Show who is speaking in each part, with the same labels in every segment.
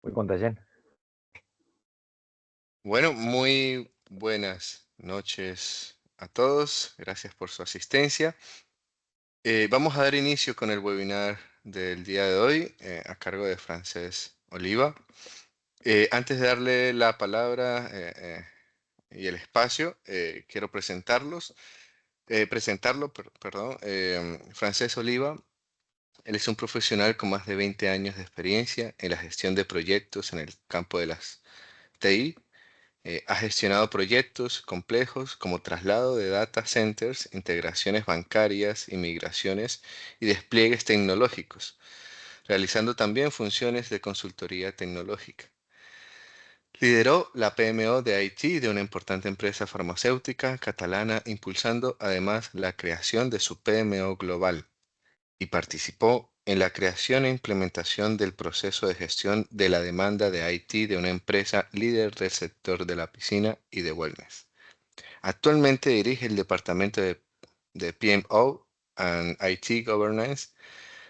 Speaker 1: Muy contagiant.
Speaker 2: Bueno, muy buenas noches a todos. Gracias por su asistencia. Vamos a dar inicio con el webinar del día de hoy a cargo de Francés Oliva. Antes de darle la palabra y el espacio, quiero perdón. Francés Oliva, él es un profesional con más de 20 años de experiencia en la gestión de proyectos en el campo de las TI. Ha gestionado proyectos complejos como traslado de data centers, integraciones bancarias, inmigraciones y despliegues tecnológicos, realizando también funciones de consultoría tecnológica. Lideró la PMO de IT de una importante empresa farmacéutica catalana, impulsando además la creación de su PMO global y participó en la creación e implementación del proceso de gestión de la demanda de IT de una empresa líder del sector de la piscina y de wellness. Actualmente dirige el departamento de PMO and IT Governance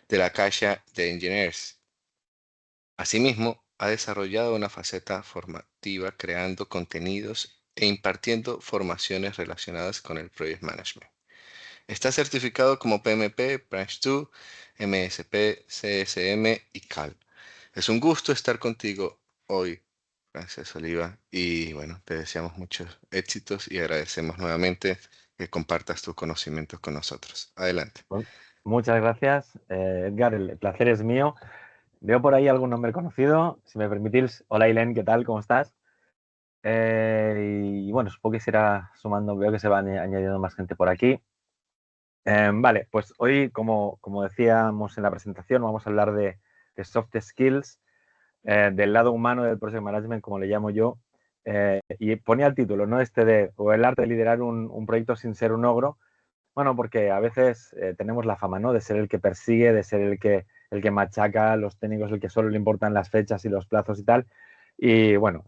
Speaker 2: de la Caixa de Engineers. Asimismo, ha desarrollado una faceta formativa creando contenidos e impartiendo formaciones relacionadas con el Project Management. Está certificado como PMP, Branch 2, MSP, CSM y CAL. Es un gusto estar contigo hoy, Frances Oliva, y bueno, te deseamos muchos éxitos y agradecemos nuevamente que compartas tus conocimientos con nosotros. Adelante.
Speaker 1: Bueno, muchas gracias, Edgar. El placer es mío. Veo por ahí algún nombre conocido. Si me permitís, hola Eileen, ¿qué tal? ¿Cómo estás? Y bueno, supongo que se irá sumando, veo que se va añadiendo más gente por aquí. Vale, pues hoy, como decíamos en la presentación, vamos a hablar de soft skills, del lado humano del project management, como le llamo yo. Y ponía el título, ¿no? O el arte de liderar un proyecto sin ser un ogro. Bueno, porque a veces tenemos la fama, ¿no? De ser el que persigue, de ser el que machaca a los técnicos, el que solo le importan las fechas y los plazos y tal. Y bueno,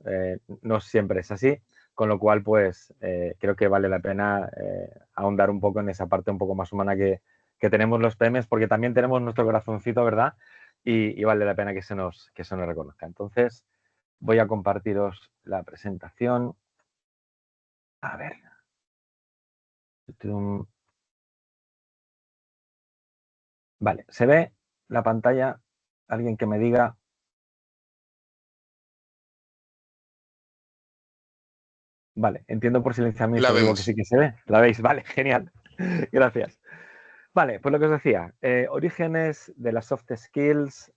Speaker 1: no siempre es así, con lo cual, pues creo que vale la pena ahondar un poco en esa parte un poco más humana que tenemos los PMs, porque también tenemos nuestro corazoncito, ¿verdad? Y vale la pena que se nos reconozca. Entonces, voy a compartiros la presentación. A ver. Vale, ¿se ve la pantalla? Alguien que me diga. Vale, entiendo por
Speaker 2: La
Speaker 1: silenciamiento, digo que sí
Speaker 2: vemos.
Speaker 1: que se ve. ¿La veis? Vale, genial. Gracias. Vale, pues lo que os decía, orígenes de las soft skills,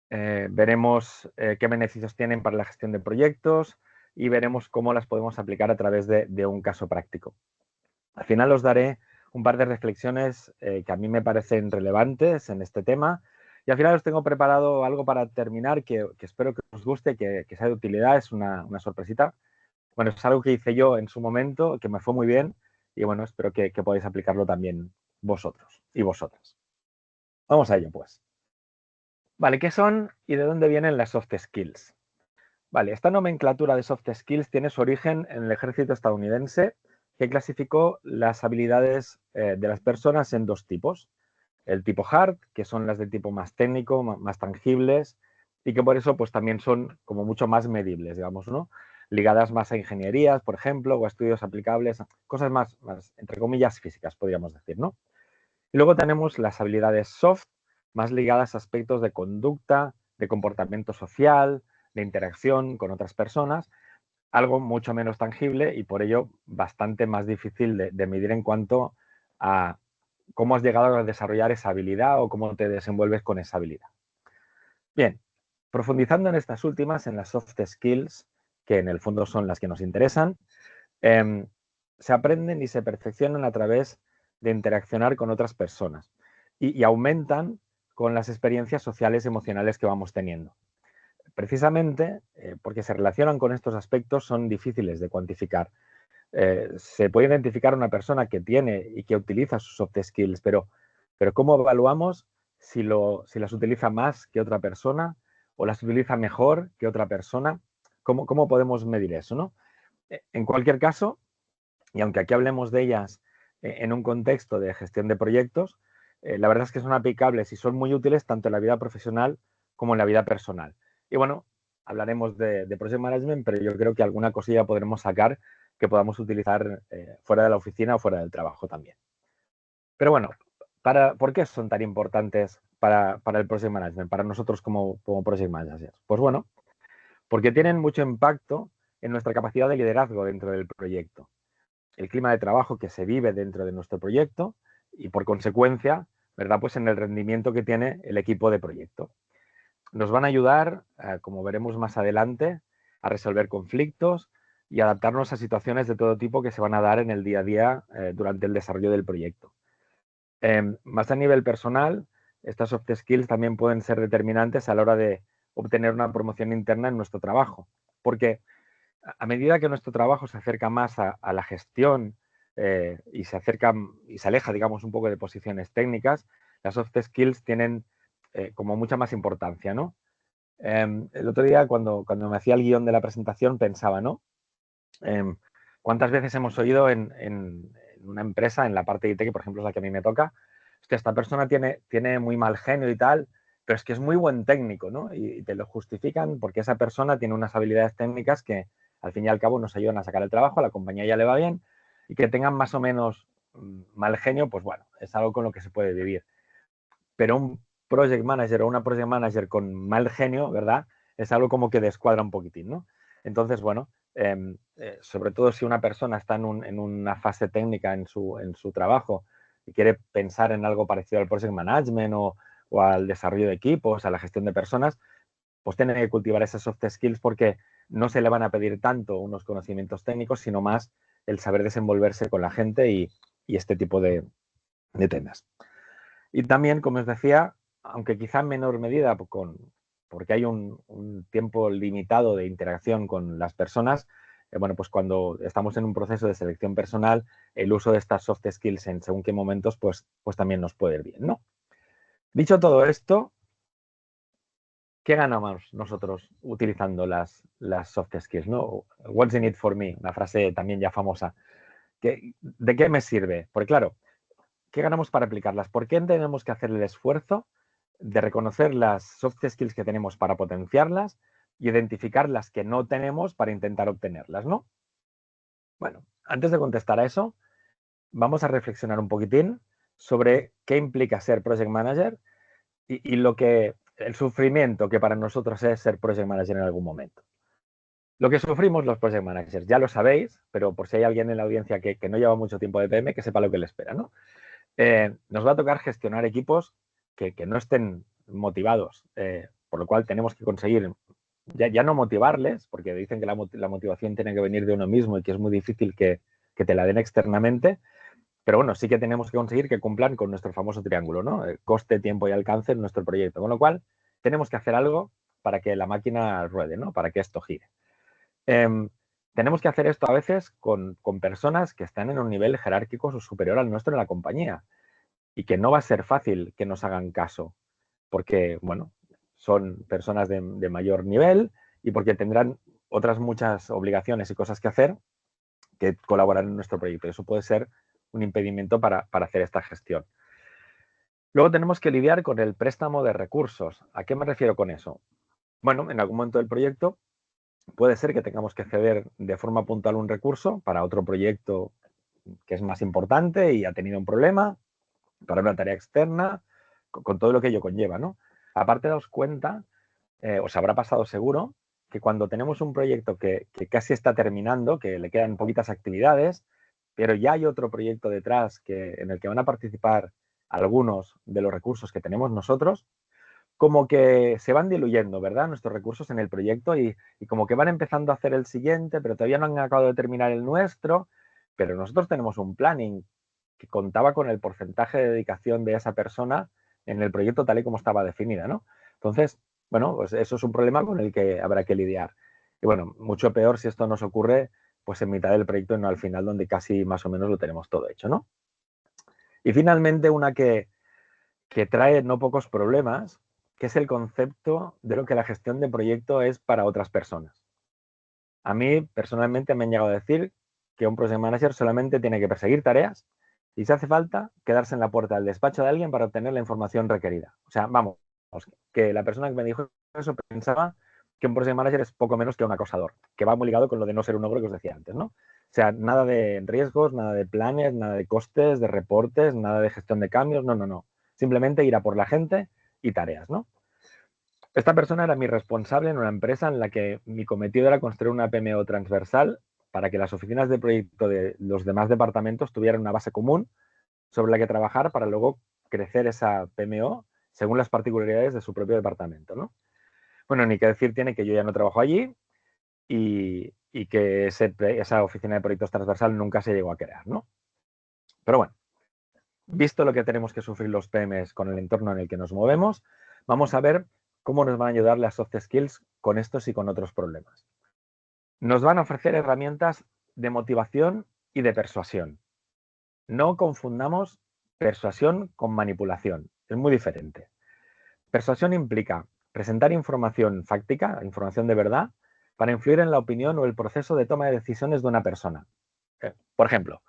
Speaker 1: veremos qué beneficios tienen para la gestión de proyectos y veremos cómo las podemos aplicar a través de un caso práctico. Al final os daré un par de reflexiones que a mí me parecen relevantes en este tema y al final os tengo preparado algo para terminar que espero que os guste, que sea de utilidad, es una sorpresita. Bueno, es algo que hice yo en su momento, que me fue muy bien y bueno, espero que podáis aplicarlo también vosotros y vosotras. Vamos a ello, pues. Vale, ¿qué son y de dónde vienen las soft skills? Vale, esta nomenclatura de soft skills tiene su origen en el ejército estadounidense, que clasificó las habilidades de las personas en dos tipos. El tipo hard, que son las de tipo más técnico, más tangibles, y que por eso pues también son como mucho más medibles, digamos, ¿no? Ligadas más a ingenierías, por ejemplo, o a estudios aplicables, cosas más, entre comillas, físicas, podríamos decir, ¿no? Y luego tenemos las habilidades soft, más ligadas a aspectos de conducta, de comportamiento social, de interacción con otras personas, algo mucho menos tangible y por ello bastante más difícil de medir en cuanto a cómo has llegado a desarrollar esa habilidad o cómo te desenvuelves con esa habilidad. Bien, profundizando en estas últimas, en las soft skills, que en el fondo son las que nos interesan, eh, se aprenden y se perfeccionan a través de interaccionar con otras personas y aumentan con las experiencias sociales y emocionales que vamos teniendo. Precisamente porque se relacionan con estos aspectos son difíciles de cuantificar. Se puede identificar una persona que tiene y que utiliza sus soft skills, pero ¿cómo evaluamos si las utiliza más que otra persona o las utiliza mejor que otra persona? ¿Cómo podemos medir eso, no? En cualquier caso, y aunque aquí hablemos de ellas en un contexto de gestión de proyectos, la verdad es que son aplicables y son muy útiles tanto en la vida profesional como en la vida personal. Y bueno, hablaremos de Project Management, pero yo creo que alguna cosilla podremos sacar que podamos utilizar fuera de la oficina o fuera del trabajo también. Pero bueno, ¿por qué son tan importantes para el Project Management, para nosotros como Project Managers? Pues bueno, porque tienen mucho impacto en nuestra capacidad de liderazgo dentro del proyecto, el clima de trabajo que se vive dentro de nuestro proyecto y, por consecuencia, ¿verdad? Pues en el rendimiento que tiene el equipo de proyecto. Nos van a ayudar, como veremos más adelante, a resolver conflictos y adaptarnos a situaciones de todo tipo que se van a dar en el día a día durante el desarrollo del proyecto. Más a nivel personal, estas soft skills también pueden ser determinantes a la hora de obtener una promoción interna en nuestro trabajo, porque a medida que nuestro trabajo se acerca más a la gestión y se aleja, digamos, un poco de posiciones técnicas, las soft skills tienen como mucha más importancia, ¿no? El otro día, cuando me hacía el guión de la presentación, pensaba, ¿no? ¿Cuántas veces hemos oído en una empresa, en la parte de IT, que por ejemplo es la que a mí me toca, hostia, esta persona tiene muy mal genio y tal, pero es que es muy buen técnico, ¿no? Y te lo justifican porque esa persona tiene unas habilidades técnicas que al fin y al cabo nos ayudan a sacar el trabajo, a la compañía ya le va bien, y que tengan más o menos mal genio, pues bueno, es algo con lo que se puede vivir. Pero un project manager o una project manager con mal genio, ¿verdad? Es algo como que descuadra un poquitín, ¿no? Entonces, bueno, sobre todo si una persona está en una fase técnica en su trabajo y quiere pensar en algo parecido al project management o al desarrollo de equipos, a la gestión de personas, pues tiene que cultivar esas soft skills porque no se le van a pedir tanto unos conocimientos técnicos, sino más el saber desenvolverse con la gente y este tipo de temas. Y también, como os decía, aunque quizá en menor medida porque hay un tiempo limitado de interacción con las personas, bueno, pues cuando estamos en un proceso de selección personal, el uso de estas soft skills en según qué momentos, pues también nos puede ir bien, ¿no? Dicho todo esto, ¿qué ganamos nosotros utilizando las soft skills, ¿no? What's in it for me? Una frase también ya famosa. ¿De qué me sirve? Porque claro, ¿qué ganamos para aplicarlas? ¿Por qué tenemos que hacer el esfuerzo de reconocer las soft skills que tenemos para potenciarlas y identificar las que no tenemos para intentar obtenerlas, ¿no? Bueno, antes de contestar a eso, vamos a reflexionar un poquitín sobre qué implica ser project manager y el sufrimiento que para nosotros es ser project manager en algún momento. Lo que sufrimos los project managers, ya lo sabéis, pero por si hay alguien en la audiencia que no lleva mucho tiempo de PM, que sepa lo que le espera, ¿no? Nos va a tocar gestionar equipos que no estén motivados, por lo cual tenemos que conseguir ya no motivarles, porque dicen que la motivación tiene que venir de uno mismo y que es muy difícil que te la den externamente, pero bueno, sí que tenemos que conseguir que cumplan con nuestro famoso triángulo, ¿no? Coste, tiempo y alcance en nuestro proyecto, con lo cual tenemos que hacer algo para que la máquina ruede, ¿no? Para que esto gire. Tenemos que hacer esto a veces con personas que están en un nivel jerárquico superior al nuestro en la compañía y que no va a ser fácil que nos hagan caso, porque, bueno, son personas de mayor nivel y porque tendrán otras muchas obligaciones y cosas que hacer que colaborar en nuestro proyecto. Eso puede ser un impedimento para hacer esta gestión. Luego tenemos que lidiar con el préstamo de recursos. ¿A qué me refiero con eso? Bueno, en algún momento del proyecto puede ser que tengamos que ceder de forma puntual un recurso para otro proyecto que es más importante y ha tenido un problema, para una tarea externa, con todo lo que ello conlleva, ¿no? Aparte, daos cuenta, os habrá pasado seguro, que cuando tenemos un proyecto que casi está terminando, que le quedan poquitas actividades, pero ya hay otro proyecto detrás en el que van a participar algunos de los recursos que tenemos nosotros, como que se van diluyendo, ¿verdad? Nuestros recursos en el proyecto y como que van empezando a hacer el siguiente, pero todavía no han acabado de terminar el nuestro, pero nosotros tenemos un planning que contaba con el porcentaje de dedicación de esa persona en el proyecto tal y como estaba definida, ¿no? Entonces, bueno, pues eso es un problema con el que habrá que lidiar. Y bueno, mucho peor si esto nos ocurre pues en mitad del proyecto y no al final donde casi más o menos lo tenemos todo hecho, ¿no? Y finalmente una que trae no pocos problemas, que es el concepto de lo que la gestión de proyecto es para otras personas. A mí, personalmente, me han llegado a decir que un project manager solamente tiene que perseguir tareas y, si hace falta, quedarse en la puerta del despacho de alguien para obtener la información requerida. O sea, vamos, que la persona que me dijo eso pensaba que un project manager es poco menos que un acosador, que va muy ligado con lo de no ser un ogro que os decía antes, ¿no? O sea, nada de riesgos, nada de planes, nada de costes, de reportes, nada de gestión de cambios, no, no, no. Simplemente ir a por la gente y tareas, ¿no? Esta persona era mi responsable en una empresa en la que mi cometido era construir una PMO transversal para que las oficinas de proyecto de los demás departamentos tuvieran una base común sobre la que trabajar para luego crecer esa PMO según las particularidades de su propio departamento, ¿no? Bueno, ni que decir tiene que yo ya no trabajo allí y que esa oficina de proyectos transversal nunca se llegó a crear, ¿no? Pero bueno, visto lo que tenemos que sufrir los PMs con el entorno en el que nos movemos, vamos a ver cómo nos van a ayudar las soft skills con estos y con otros problemas. Nos van a ofrecer herramientas de motivación y de persuasión. No confundamos persuasión con manipulación. Es muy diferente. Persuasión implica presentar información fáctica, información de verdad, para influir en la opinión o el proceso de toma de decisiones de una persona. Por ejemplo,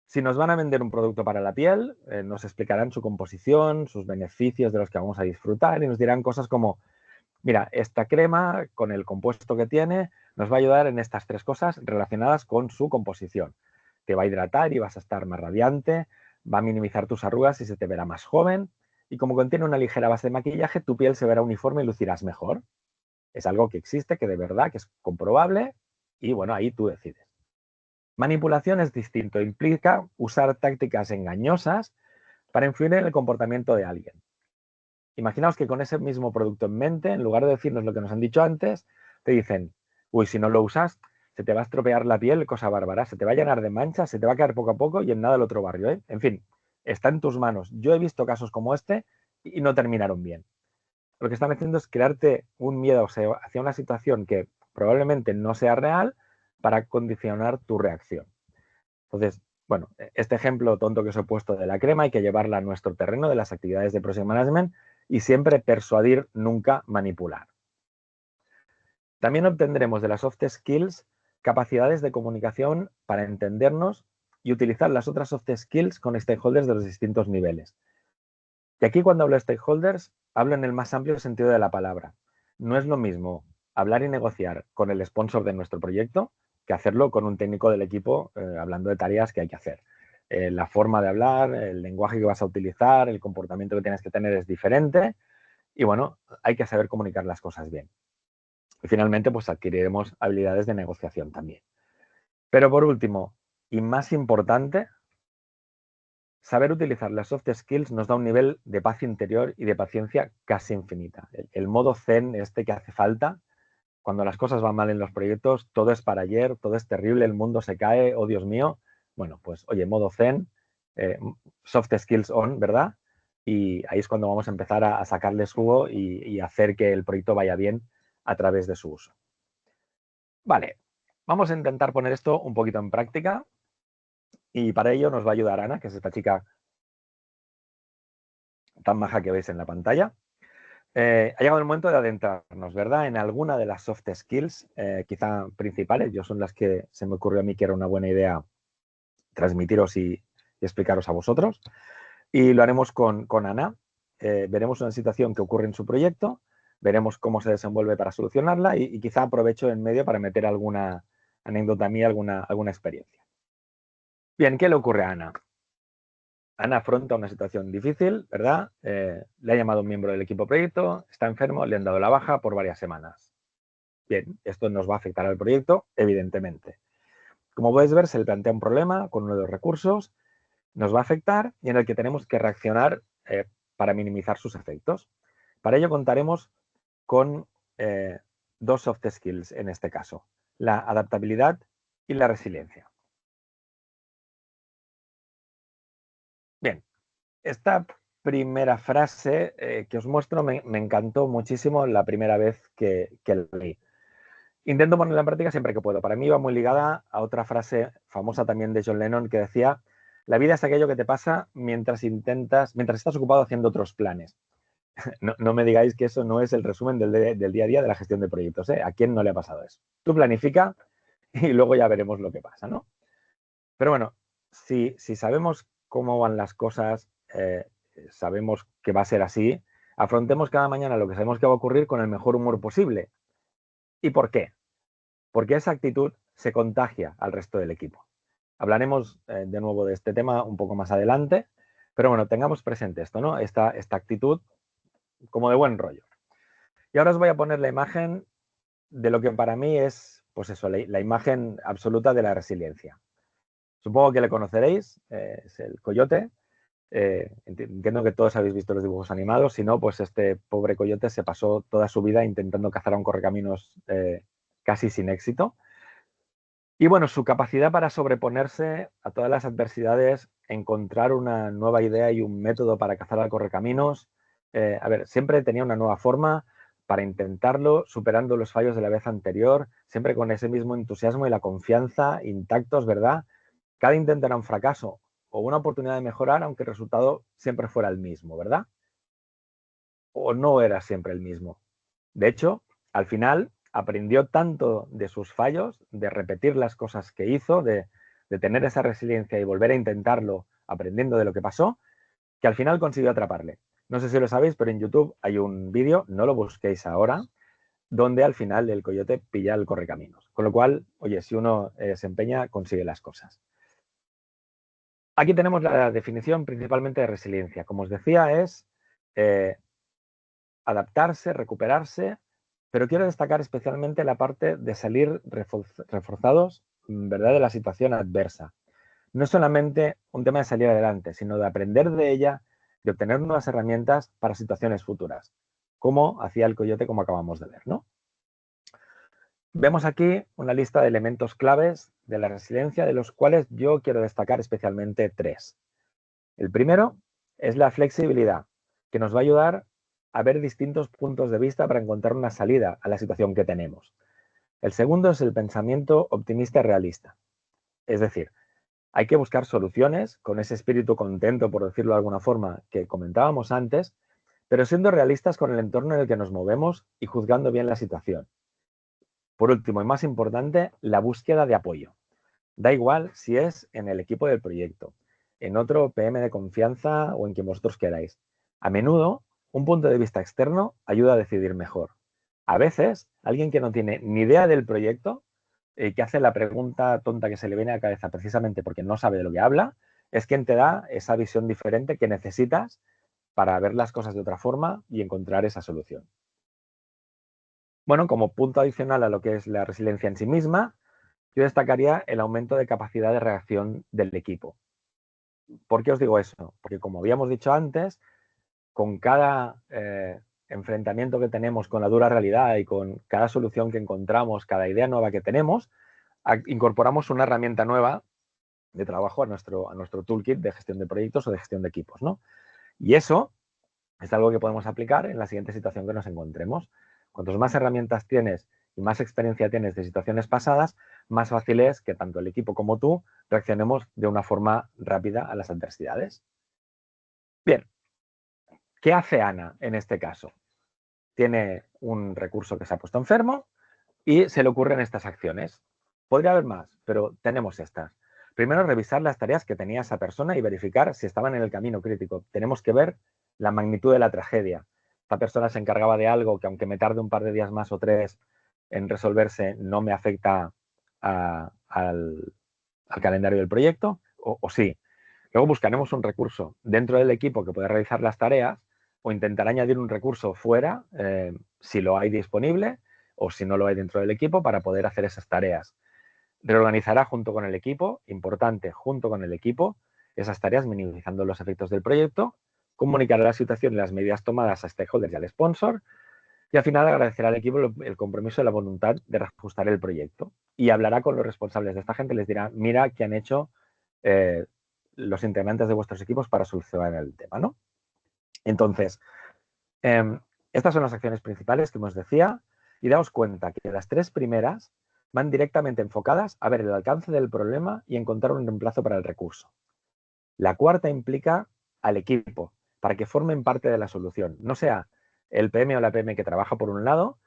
Speaker 1: si nos van a vender un producto para la piel, nos explicarán su composición, sus beneficios de los que vamos a disfrutar y nos dirán cosas como, mira, esta crema con el compuesto que tiene nos va a ayudar en estas 3 cosas relacionadas con su composición. Te va a hidratar y vas a estar más radiante, va a minimizar tus arrugas y se te verá más joven. Y como contiene una ligera base de maquillaje, tu piel se verá uniforme y lucirás mejor. Es algo que existe, que de verdad, que es comprobable y bueno, ahí tú decides. Manipulación es distinto, implica usar tácticas engañosas para influir en el comportamiento de alguien. Imaginaos que con ese mismo producto en mente, en lugar de decirnos lo que nos han dicho antes, te dicen, uy, si no lo usas, se te va a estropear la piel, cosa bárbara, se te va a llenar de manchas, se te va a caer poco a poco y en nada el otro barrio, ¿eh? En fin, está en tus manos. Yo he visto casos como este y no terminaron bien. Lo que están haciendo es crearte un miedo hacia una situación que probablemente no sea real para condicionar tu reacción. Entonces, bueno, este ejemplo tonto que os he puesto de la crema hay que llevarla a nuestro terreno de las actividades de project management y siempre persuadir, nunca manipular. También obtendremos de las soft skills capacidades de comunicación para entendernos y utilizar las otras soft skills con stakeholders de los distintos niveles. Y aquí cuando hablo de stakeholders, hablo en el más amplio sentido de la palabra. No es lo mismo hablar y negociar con el sponsor de nuestro proyecto que hacerlo con un técnico del equipo hablando de tareas que hay que hacer. La forma de hablar, el lenguaje que vas a utilizar, el comportamiento que tienes que tener es diferente y bueno, hay que saber comunicar las cosas bien. Y finalmente, pues adquiriremos habilidades de negociación también. Pero por último, y más importante, saber utilizar las soft skills nos da un nivel de paz interior y de paciencia casi infinita. El modo zen este que hace falta cuando las cosas van mal en los proyectos, todo es para ayer, todo es terrible, el mundo se cae, oh Dios mío. Bueno, pues oye, modo zen, soft skills on, ¿verdad? Y ahí es cuando vamos a empezar a sacarles jugo y hacer que el proyecto vaya bien a través de su uso. Vale, vamos a intentar poner esto un poquito en práctica y para ello nos va a ayudar Ana, que es esta chica tan maja que veis en la pantalla. Ha llegado el momento de adentrarnos, ¿verdad? En alguna de las soft skills, quizá principales, yo son las que se me ocurrió a mí que era una buena idea transmitiros y explicaros a vosotros. Y lo haremos con Ana. Veremos una situación que ocurre en su proyecto, veremos cómo se desenvuelve para solucionarla y quizá aprovecho en medio para meter alguna anécdota mía, alguna experiencia. Bien, ¿qué le ocurre a Ana? Ana afronta una situación difícil, ¿verdad? Le ha llamado un miembro del equipo proyecto, está enfermo, le han dado la baja por varias semanas. Bien, esto nos va a afectar al proyecto, evidentemente. Como podéis ver, se le plantea un problema con uno de los recursos, nos va a afectar y en el que tenemos que reaccionar para minimizar sus efectos. Para ello contaremos con 2 soft skills en este caso, la adaptabilidad y la resiliencia. Bien, esta primera frase que os muestro me encantó muchísimo la primera vez que la leí. Intento ponerla en práctica siempre que puedo. Para mí va muy ligada a otra frase famosa también de John Lennon que decía, la vida es aquello que te pasa mientras estás ocupado haciendo otros planes. No me digáis que eso no es el resumen del día a día de la gestión de proyectos, ¿eh? ¿A quién no le ha pasado eso? Tú planifica y luego ya veremos lo que pasa, ¿no? Pero bueno, si sabemos cómo van las cosas, sabemos que va a ser así, Afrontemos cada mañana lo que sabemos que va a ocurrir con el mejor humor posible. ¿Y por qué? Porque esa actitud se contagia al resto del equipo. Hablaremos de nuevo de este tema un poco más adelante, pero bueno, tengamos presente esto, ¿no? Esta actitud como de buen rollo. Y ahora os voy a poner la imagen de lo que para mí es, pues eso, la imagen absoluta de la resiliencia. Supongo que le conoceréis, es el coyote. Entiendo que todos habéis visto los dibujos animados, si no, pues este pobre coyote se pasó toda su vida intentando cazar a un correcaminos casi sin éxito. Y bueno, su capacidad para sobreponerse a todas las adversidades, encontrar una nueva idea y un método para cazar al correcaminos, siempre tenía una nueva forma para intentarlo, superando los fallos de la vez anterior, siempre con ese mismo entusiasmo y la confianza intactos, ¿verdad? Cada intento era un fracaso o una oportunidad de mejorar, aunque el resultado siempre fuera el mismo, ¿verdad? O no era siempre el mismo. De hecho, al final aprendió tanto de sus fallos, de repetir las cosas que hizo, de tener esa resiliencia y volver a intentarlo aprendiendo de lo que pasó, que al final consiguió atraparle. No sé si lo sabéis, pero en YouTube hay un vídeo, no lo busquéis ahora, donde al final el coyote pilla el correcaminos. Con lo cual, oye, si uno se empeña, consigue las cosas. Aquí tenemos la definición principalmente de resiliencia. Como os decía, es adaptarse, recuperarse, pero quiero destacar especialmente la parte de salir reforzados, ¿verdad?, de la situación adversa. No es solamente un tema de salir adelante, sino de aprender de ella, de obtener nuevas herramientas para situaciones futuras, como hacía el coyote, como acabamos de ver, ¿no? Vemos aquí una lista de elementos claves de la resiliencia, de los cuales yo quiero destacar especialmente 3. El primero es la flexibilidad, que nos va a ayudar a ver distintos puntos de vista para encontrar una salida a la situación que tenemos. El segundo es el pensamiento optimista y realista. Es decir, hay que buscar soluciones con ese espíritu contento, por decirlo de alguna forma, que comentábamos antes, pero siendo realistas con el entorno en el que nos movemos y juzgando bien la situación. Por último y más importante, la búsqueda de apoyo. Da igual si es en el equipo del proyecto, en otro PM de confianza o en quien vosotros queráis. A menudo, un punto de vista externo ayuda a decidir mejor. A veces, alguien que no tiene ni idea del proyecto, que hace la pregunta tonta que se le viene a la cabeza precisamente porque no sabe de lo que habla, es quien te da esa visión diferente que necesitas para ver las cosas de otra forma y encontrar esa solución. Bueno, como punto adicional a lo que es la resiliencia en sí misma, yo destacaría el aumento de capacidad de reacción del equipo. ¿Por qué os digo eso? Porque como habíamos dicho antes, con cada enfrentamiento que tenemos con la dura realidad y con cada solución que encontramos, cada idea nueva que tenemos, incorporamos una herramienta nueva de trabajo a nuestro toolkit de gestión de proyectos o de gestión de equipos, ¿no? Y eso es algo que podemos aplicar en la siguiente situación que nos encontremos. Cuantos más herramientas tienes y más experiencia tienes de situaciones pasadas, más fácil es que tanto el equipo como tú reaccionemos de una forma rápida a las adversidades. Bien, ¿qué hace Ana en este caso? Tiene un recurso que se ha puesto enfermo y se le ocurren estas acciones. Podría haber más, pero tenemos estas. Primero, revisar las tareas que tenía esa persona y verificar si estaban en el camino crítico. Tenemos que ver la magnitud de la tragedia. Esta persona se encargaba de algo que, aunque me tarde un par de días más o 3 en resolverse, no me afecta al calendario del proyecto, o sí. Luego buscaremos un recurso dentro del equipo que pueda realizar las tareas o intentar añadir un recurso fuera, si lo hay disponible o si no lo hay dentro del equipo, para poder hacer esas tareas. Reorganizará junto con el equipo, importante, junto con el equipo, esas tareas minimizando los efectos del proyecto, comunicará la situación y las medidas tomadas a stakeholders y al sponsor, y al final agradecerá al equipo el compromiso y la voluntad de reajustar el proyecto. Y hablará con los responsables de esta gente y les dirá, mira qué han hecho los integrantes de vuestros equipos para solucionar el tema, ¿no? Entonces, estas son las acciones principales que os decía, y daos cuenta que las 3 primeras van directamente enfocadas a ver el alcance del problema y encontrar un reemplazo para el recurso. La cuarta implica al equipo, para que formen parte de la solución. No sea el PM o la PM que trabaja por un lado,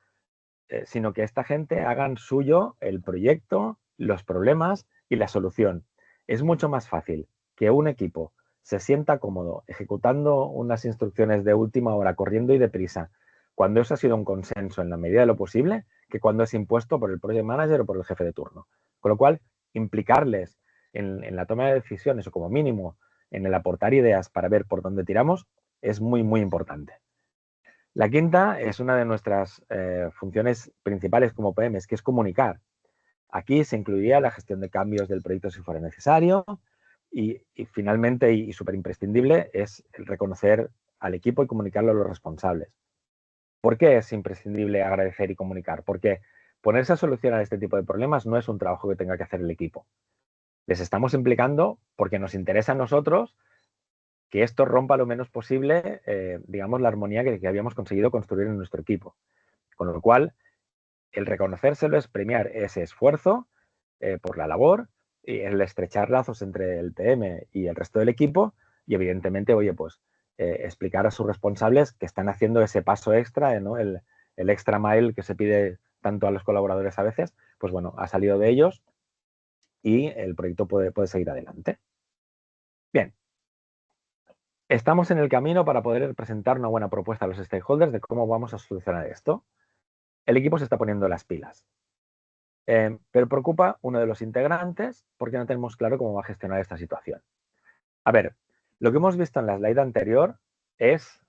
Speaker 1: sino que esta gente hagan suyo el proyecto, los problemas y la solución. Es mucho más fácil que un equipo se sienta cómodo ejecutando unas instrucciones de última hora, corriendo y deprisa, cuando eso ha sido un consenso en la medida de lo posible, que cuando es impuesto por el project manager o por el jefe de turno. Con lo cual, implicarles en la toma de decisiones o como mínimo en el aportar ideas para ver por dónde tiramos es muy, muy importante. La quinta es una de nuestras funciones principales como PMs, que es comunicar. Aquí se incluiría la gestión de cambios del proyecto si fuera necesario y finalmente, y súper imprescindible, es el reconocer al equipo y comunicarlo a los responsables. ¿Por qué es imprescindible agradecer y comunicar? Porque ponerse a solucionar este tipo de problemas no es un trabajo que tenga que hacer el equipo. Les estamos implicando porque nos interesa a nosotros que esto rompa lo menos posible, digamos, la armonía que habíamos conseguido construir en nuestro equipo. Con lo cual, el reconocérselo es premiar ese esfuerzo por la labor y el estrechar lazos entre el PM y el resto del equipo y, evidentemente, oye, pues explicar a sus responsables que están haciendo ese paso extra, ¿no? El extra mile que se pide tanto a los colaboradores a veces, pues bueno, ha salido de ellos y el proyecto puede seguir adelante. Bien, estamos en el camino para poder presentar una buena propuesta a los stakeholders de cómo vamos a solucionar esto. El equipo se está poniendo las pilas. Pero preocupa uno de los integrantes porque no tenemos claro cómo va a gestionar esta situación. A ver, lo que hemos visto en la slide anterior es,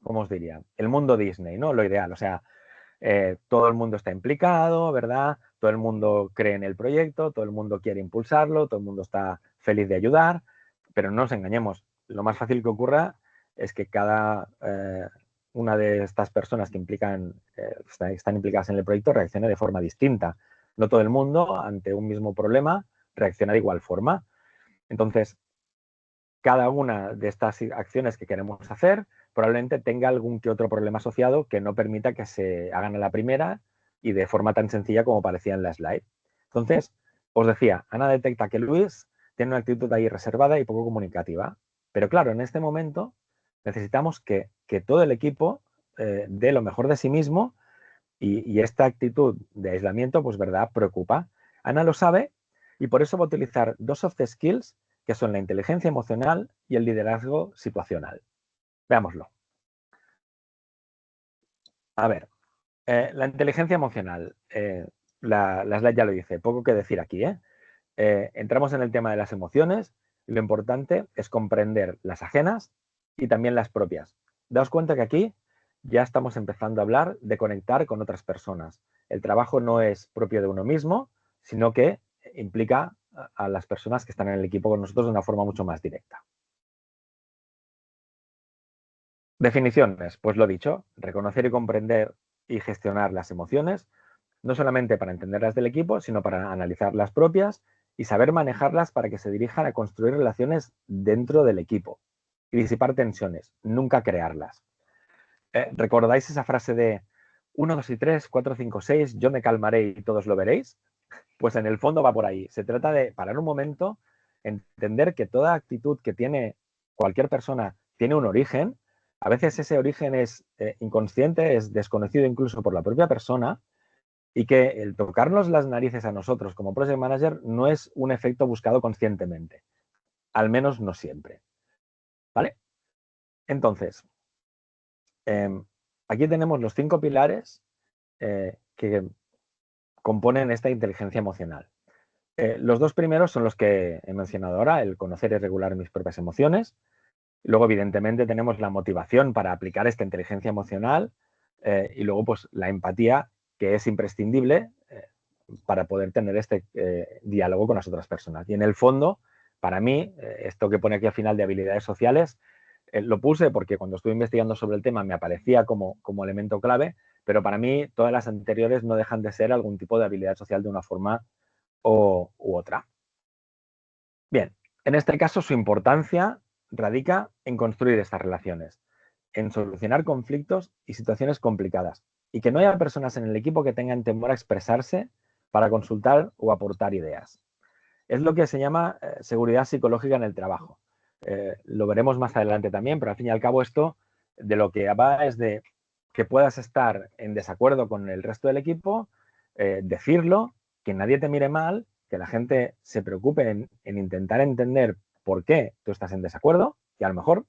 Speaker 1: ¿cómo os diría? El mundo Disney, ¿no? Lo ideal, o sea, todo el mundo está implicado, ¿verdad? Todo el mundo cree en el proyecto, todo el mundo quiere impulsarlo, todo el mundo está feliz de ayudar, pero no nos engañemos, lo más fácil que ocurra es que cada una de estas personas que están implicadas en el proyecto reaccione de forma distinta. No todo el mundo, ante un mismo problema, reacciona de igual forma. Entonces, cada una de estas acciones que queremos hacer probablemente tenga algún que otro problema asociado que no permita que se hagan a la primera y de forma tan sencilla como parecía en la slide. Entonces, os decía, Ana detecta que Luis tiene una actitud ahí reservada y poco comunicativa. Pero claro, en este momento necesitamos que todo el equipo dé lo mejor de sí mismo y esta actitud de aislamiento, pues verdad, preocupa. Ana lo sabe y por eso va a utilizar dos soft skills que son la inteligencia emocional y el liderazgo situacional. Veámoslo. A ver, la inteligencia emocional, la slide ya lo dice, poco que decir aquí. Entramos en el tema de las emociones y lo importante es comprender las ajenas y también las propias. Daos cuenta que aquí ya estamos empezando a hablar de conectar con otras personas. El trabajo no es propio de uno mismo, sino que implica a las personas que están en el equipo con nosotros de una forma mucho más directa. Definiciones, pues lo dicho, reconocer y comprender y gestionar las emociones, no solamente para entenderlas del equipo, sino para analizar las propias y saber manejarlas para que se dirijan a construir relaciones dentro del equipo y disipar tensiones, nunca crearlas. ¿Recordáis esa frase de 1, 2 y 3, 4, 5, 6, yo me calmaré y todos lo veréis? Pues en el fondo va por ahí. Se trata de parar un momento, entender que toda actitud que tiene cualquier persona tiene un origen. A veces ese origen es inconsciente, es desconocido incluso por la propia persona y que el tocarnos las narices a nosotros como project manager no es un efecto buscado conscientemente. Al menos no siempre. ¿Vale? Entonces, aquí tenemos los 5 pilares que componen esta inteligencia emocional. Los dos primeros son los que he mencionado ahora, el conocer y regular mis propias emociones. Luego, evidentemente, tenemos la motivación para aplicar esta inteligencia emocional y luego, pues, la empatía, que es imprescindible para poder tener este diálogo con las otras personas. Y en el fondo, para mí, esto que pone aquí al final de habilidades sociales, lo puse porque cuando estuve investigando sobre el tema me aparecía como elemento clave, pero para mí todas las anteriores no dejan de ser algún tipo de habilidad social de una forma u otra. Bien, en este caso su importancia radica en construir estas relaciones, en solucionar conflictos y situaciones complicadas y que no haya personas en el equipo que tengan temor a expresarse para consultar o aportar ideas. Es lo que se llama seguridad psicológica en el trabajo. Lo veremos más adelante también, pero al fin y al cabo esto de lo que va es de que puedas estar en desacuerdo con el resto del equipo, decirlo, que nadie te mire mal, que la gente se preocupe en intentar entender por qué tú estás en desacuerdo y a lo mejor,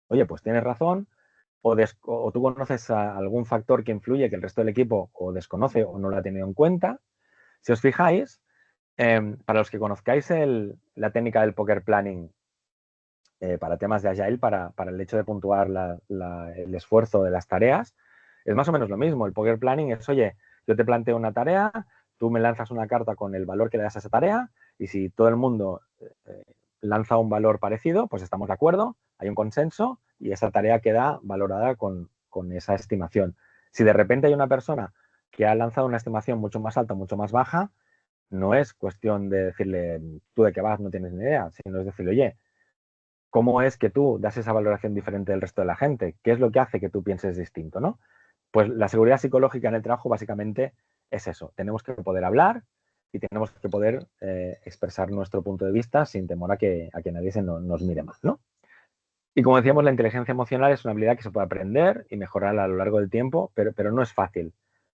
Speaker 1: oye, pues tienes razón o tú conoces algún factor que influye que el resto del equipo o desconoce o no lo ha tenido en cuenta. Si os fijáis, para los que conozcáis la técnica del poker planning para temas de Agile, para el hecho de puntuar el esfuerzo de las tareas, es más o menos lo mismo. El poker planning es, oye, yo te planteo una tarea, tú me lanzas una carta con el valor que le das a esa tarea y si todo el mundo lanza un valor parecido, pues estamos de acuerdo, hay un consenso y esa tarea queda valorada con esa estimación. Si de repente hay una persona que ha lanzado una estimación mucho más alta, mucho más baja, no es cuestión de decirle, tú de qué vas, no tienes ni idea, sino es decirle, oye, ¿cómo es que tú das esa valoración diferente del resto de la gente? ¿Qué es lo que hace que tú pienses distinto, no? Pues la seguridad psicológica en el trabajo básicamente es eso. Tenemos que poder hablar y tenemos que poder expresar nuestro punto de vista sin temor a que nadie nos mire mal, ¿no? Y como decíamos, la inteligencia emocional es una habilidad que se puede aprender y mejorar a lo largo del tiempo, pero no es fácil.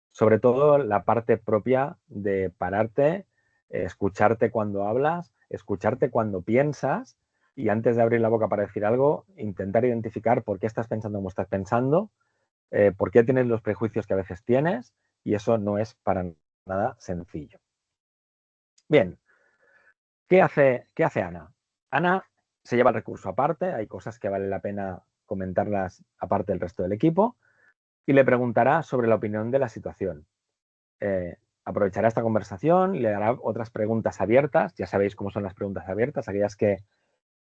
Speaker 1: Sobre todo la parte propia de pararte, escucharte cuando hablas, escucharte cuando piensas y antes de abrir la boca para decir algo, intentar identificar por qué estás pensando como estás pensando, por qué tienes los prejuicios que a veces tienes y eso no es para nada sencillo. Bien, ¿qué hace Ana? Ana se lleva el recurso aparte, hay cosas que vale la pena comentarlas aparte del resto del equipo y le preguntará sobre la opinión de la situación. Aprovechará esta conversación, le hará otras preguntas abiertas, ya sabéis cómo son las preguntas abiertas, aquellas que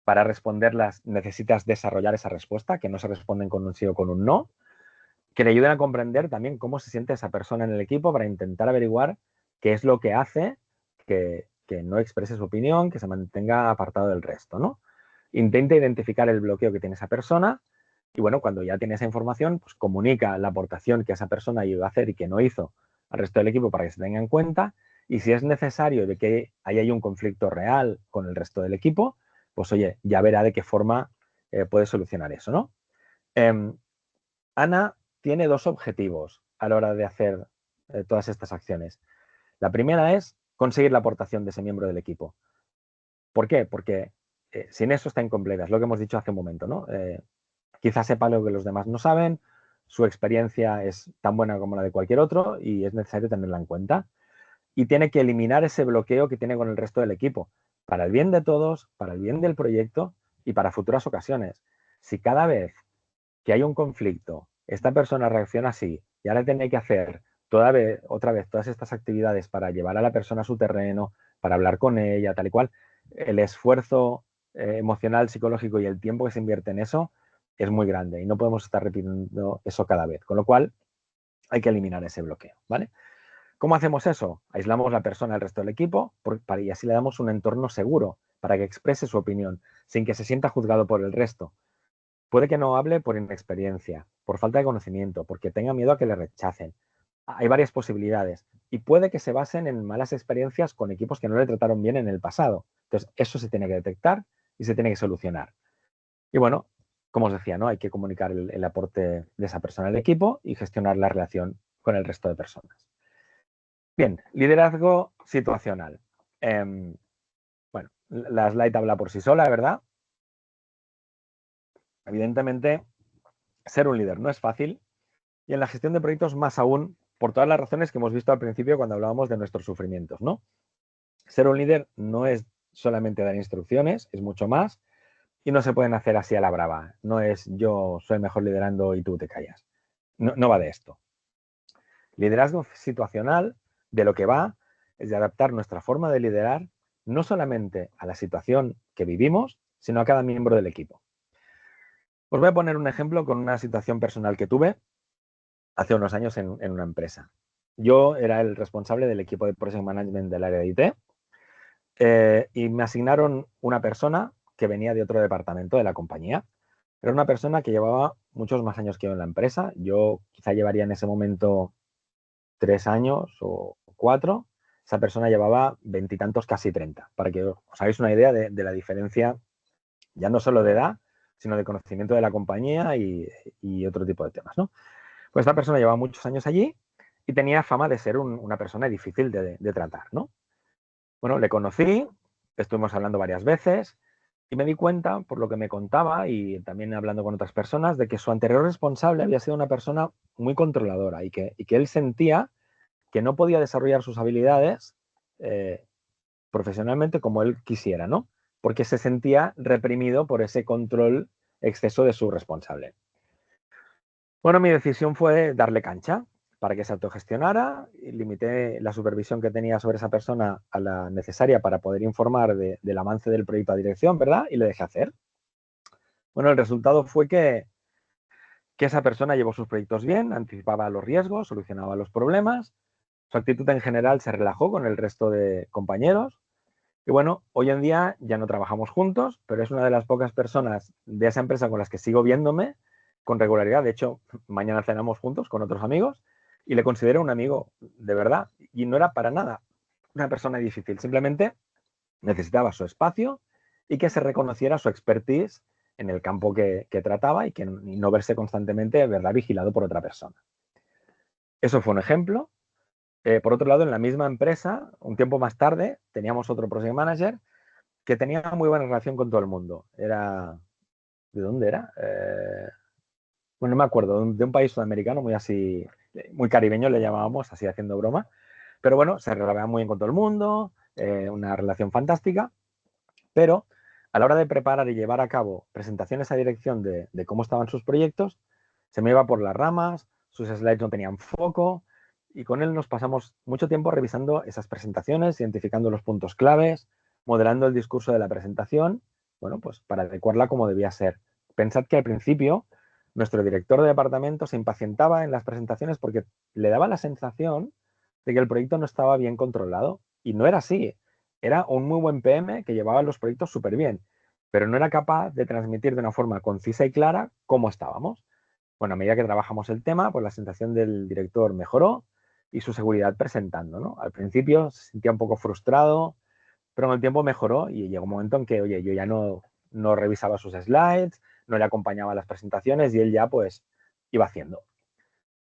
Speaker 1: para responderlas necesitas desarrollar esa respuesta, que no se responden con un sí o con un no, que le ayuden a comprender también cómo se siente esa persona en el equipo para intentar averiguar qué es lo que hace que no exprese su opinión, que se mantenga apartado del resto, ¿no? Intenta identificar el bloqueo que tiene esa persona y, bueno, cuando ya tiene esa información, pues comunica la aportación que esa persona iba a hacer y que no hizo al resto del equipo para que se tenga en cuenta y si es necesario de que haya un conflicto real con el resto del equipo, pues, oye, ya verá de qué forma puede solucionar eso, ¿no? Ana tiene dos objetivos a la hora de hacer todas estas acciones. La primera es conseguir la aportación de ese miembro del equipo. ¿Por qué? Porque sin eso está incompleta, es lo que hemos dicho hace un momento, ¿no? Quizás sepa lo que los demás no saben, su experiencia es tan buena como la de cualquier otro y es necesario tenerla en cuenta. Y tiene que eliminar ese bloqueo que tiene con el resto del equipo, para el bien de todos, para el bien del proyecto y para futuras ocasiones. Si cada vez que hay un conflicto, esta persona reacciona así y ahora tiene que hacer otra vez todas estas actividades para llevar a la persona a su terreno, para hablar con ella, tal y cual, el esfuerzo emocional, psicológico y el tiempo que se invierte en eso es muy grande y no podemos estar repitiendo eso cada vez. Con lo cual, hay que eliminar ese bloqueo, ¿vale? ¿Cómo hacemos eso? Aislamos a la persona del resto del equipo y así le damos un entorno seguro para que exprese su opinión sin que se sienta juzgado por el resto. Puede que no hable por inexperiencia, por falta de conocimiento, porque tenga miedo a que le rechacen. Hay varias posibilidades y puede que se basen en malas experiencias con equipos que no le trataron bien en el pasado. Entonces, eso se tiene que detectar y se tiene que solucionar. Y bueno, como os decía, ¿no? Hay que comunicar el aporte de esa persona al equipo y gestionar la relación con el resto de personas. Bien, liderazgo situacional. Bueno, la slide habla por sí sola, ¿verdad? Evidentemente, ser un líder no es fácil y en la gestión de proyectos más aún por todas las razones que hemos visto al principio cuando hablábamos de nuestros sufrimientos, ¿no? Ser un líder no es solamente dar instrucciones, es mucho más y no se pueden hacer así a la brava. No es yo soy mejor liderando y tú te callas. No va de esto. Liderazgo situacional de lo que va es de adaptar nuestra forma de liderar no solamente a la situación que vivimos, sino a cada miembro del equipo. Os voy a poner un ejemplo con una situación personal que tuve hace unos años en una empresa. Yo era el responsable del equipo de Project Management del área de IT y me asignaron una persona que venía de otro departamento de la compañía. Era una persona que llevaba muchos más años que yo en la empresa. Yo quizá llevaría en ese momento 3 años o 4. Esa persona llevaba 20 y tantos, casi 30, para que os hagáis una idea de la diferencia, ya no solo de edad, sino de conocimiento de la compañía y otro tipo de temas, ¿no? Pues esta persona llevaba muchos años allí y tenía fama de ser una persona difícil de tratar, ¿no? Bueno, le conocí, estuvimos hablando varias veces Y me di cuenta, por lo que me contaba y también hablando con otras personas, de que su anterior responsable había sido una persona muy controladora y que él sentía que no podía desarrollar sus habilidades profesionalmente como él quisiera, ¿no? Porque se sentía reprimido por ese control exceso de su responsable. Bueno, mi decisión fue darle cancha para que se autogestionara, y limité la supervisión que tenía sobre esa persona a la necesaria para poder informar del avance del proyecto a dirección, ¿verdad? Y le dejé hacer. Bueno, el resultado fue que esa persona llevó sus proyectos bien, anticipaba los riesgos, solucionaba los problemas, su actitud en general se relajó con el resto de compañeros. Y bueno, hoy en día ya no trabajamos juntos, pero es una de las pocas personas de esa empresa con las que sigo viéndome con regularidad. De hecho, mañana cenamos juntos con otros amigos y le considero un amigo de verdad. Y no era para nada una persona difícil, simplemente necesitaba su espacio y que se reconociera su expertise en el campo que trataba y que no verse constantemente, ¿verdad?, vigilado por otra persona. Eso fue un ejemplo. Por otro lado, en la misma empresa, un tiempo más tarde, teníamos otro project manager que tenía muy buena relación con todo el mundo. Era, ¿de dónde era? Bueno, no me acuerdo, de un país sudamericano muy así, muy caribeño le llamábamos, así haciendo broma. Pero bueno, se relacionaba muy bien con todo el mundo, una relación fantástica, pero a la hora de preparar y llevar a cabo presentaciones a dirección de cómo estaban sus proyectos, se me iba por las ramas, sus slides no tenían foco, y con él nos pasamos mucho tiempo revisando esas presentaciones, identificando los puntos claves, modelando el discurso de la presentación, bueno, pues para adecuarla como debía ser. Pensad que al principio nuestro director de departamento se impacientaba en las presentaciones porque le daba la sensación de que el proyecto no estaba bien controlado, y no era así. Era un muy buen PM que llevaba los proyectos súper bien, pero no era capaz de transmitir de una forma concisa y clara cómo estábamos. Bueno, a medida que trabajamos el tema, pues la sensación del director mejoró y su seguridad presentando, ¿no? Al principio se sentía un poco frustrado, pero con el tiempo mejoró y llegó un momento en que, oye, yo ya no revisaba sus slides, no le acompañaba a las presentaciones y él ya pues iba haciendo.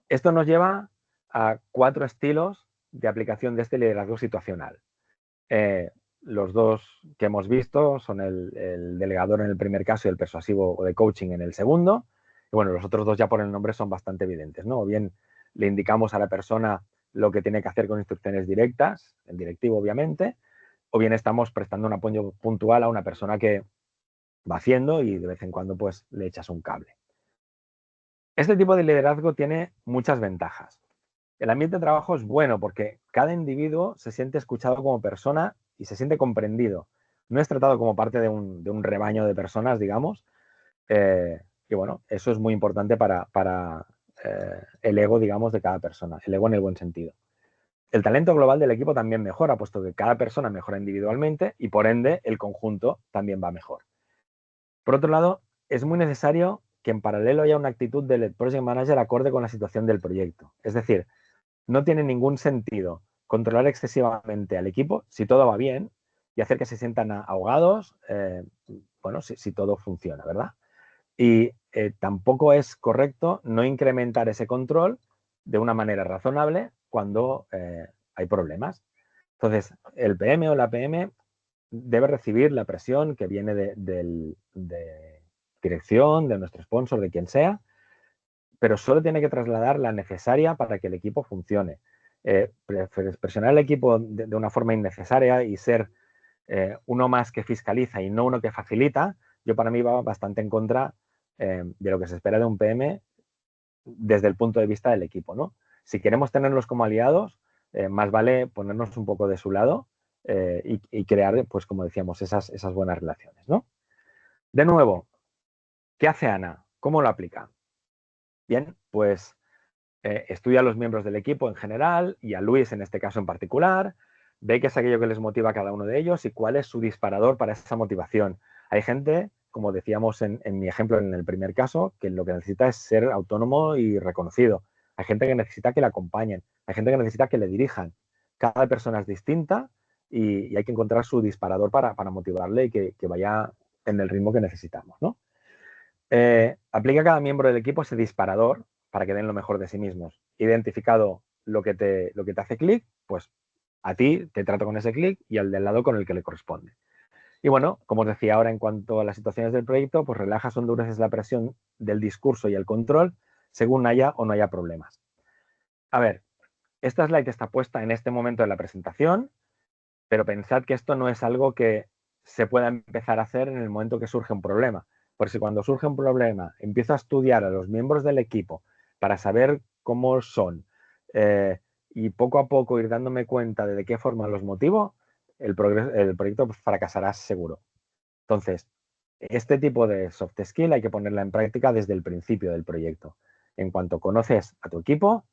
Speaker 1: Esto nos lleva a 4 estilos de aplicación de este liderazgo situacional. Los dos que hemos visto son el delegador en el primer caso y el persuasivo o de coaching en el segundo. Y bueno, los otros dos ya por el nombre son bastante evidentes, ¿no? O bien le indicamos a la persona lo que tiene que hacer con instrucciones directas, el directivo obviamente, o bien estamos prestando un apoyo puntual a una persona que va haciendo y de vez en cuando pues le echas un cable. Este tipo de liderazgo tiene muchas ventajas. El ambiente de trabajo es bueno porque cada individuo se siente escuchado como persona y se siente comprendido. No es tratado como parte de un rebaño de personas, digamos. Y bueno, eso es muy importante para el ego, digamos, de cada persona. El ego en el buen sentido. El talento global del equipo también mejora, puesto que cada persona mejora individualmente y por ende el conjunto también va mejor. Por otro lado, es muy necesario que en paralelo haya una actitud del project manager acorde con la situación del proyecto. Es decir, no tiene ningún sentido controlar excesivamente al equipo si todo va bien y hacer que se sientan ahogados, bueno, si todo funciona, ¿verdad? Y tampoco es correcto no incrementar ese control de una manera razonable cuando hay problemas. Entonces, el PM o la PM debe recibir la presión que viene de dirección, de nuestro sponsor, de quien sea, pero solo tiene que trasladar la necesaria para que el equipo funcione. Presionar al equipo de una forma innecesaria y ser uno más que fiscaliza y no uno que facilita, yo para mí va bastante en contra de lo que se espera de un PM desde el punto de vista del equipo, ¿no? Si queremos tenerlos como aliados, más vale ponernos un poco de su lado y crear, pues como decíamos, esas buenas relaciones, ¿no? De nuevo, ¿qué hace Ana? ¿Cómo lo aplica? Bien, pues estudia a los miembros del equipo en general y a Luis en este caso en particular, ve qué es aquello que les motiva a cada uno de ellos y cuál es su disparador para esa motivación. Hay gente, como decíamos en mi ejemplo en el primer caso, que lo que necesita es ser autónomo y reconocido. Hay gente que necesita que le acompañen, hay gente que necesita que le dirijan. Cada persona es distinta y hay que encontrar su disparador para motivarle y que vaya en el ritmo que necesitamos, ¿no? Aplica a cada miembro del equipo ese disparador para que den lo mejor de sí mismos. Identificado lo que te hace clic, pues a ti te trato con ese clic y al del lado con el que le corresponde. Y bueno, como os decía ahora en cuanto a las situaciones del proyecto, pues relajas o endureces la presión del discurso y el control según haya o no haya problemas. A ver, esta slide está puesta en este momento de la presentación, pero pensad que esto no es algo que se pueda empezar a hacer en el momento que surge un problema. Por si cuando surge un problema empiezo a estudiar a los miembros del equipo para saber cómo son y poco a poco ir dándome cuenta de qué forma los motivo, el proyecto fracasará seguro. Entonces, este tipo de soft skill hay que ponerla en práctica desde el principio del proyecto. En cuanto conoces a tu equipo,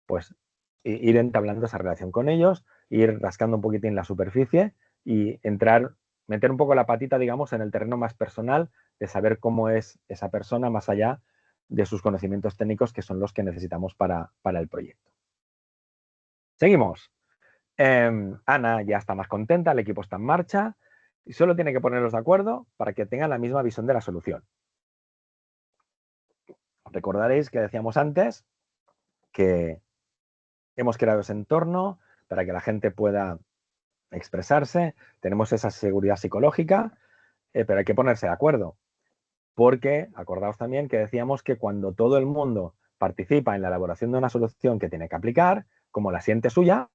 Speaker 1: pues ir entablando esa relación con ellos, ir rascando un poquitín la superficie y meter un poco la patita, digamos, en el terreno más personal de saber cómo es esa persona más allá de sus conocimientos técnicos que son los que necesitamos para el proyecto. Seguimos. Ana ya está más contenta, el equipo está en marcha y solo tiene que ponerlos de acuerdo para que tengan la misma visión de la solución. Recordaréis que decíamos antes que hemos creado ese entorno para que la gente pueda expresarse, tenemos esa seguridad psicológica, pero hay que ponerse de acuerdo, porque acordaos también que decíamos que cuando todo el mundo participa en la elaboración de una solución que tiene que aplicar, como la siente suya,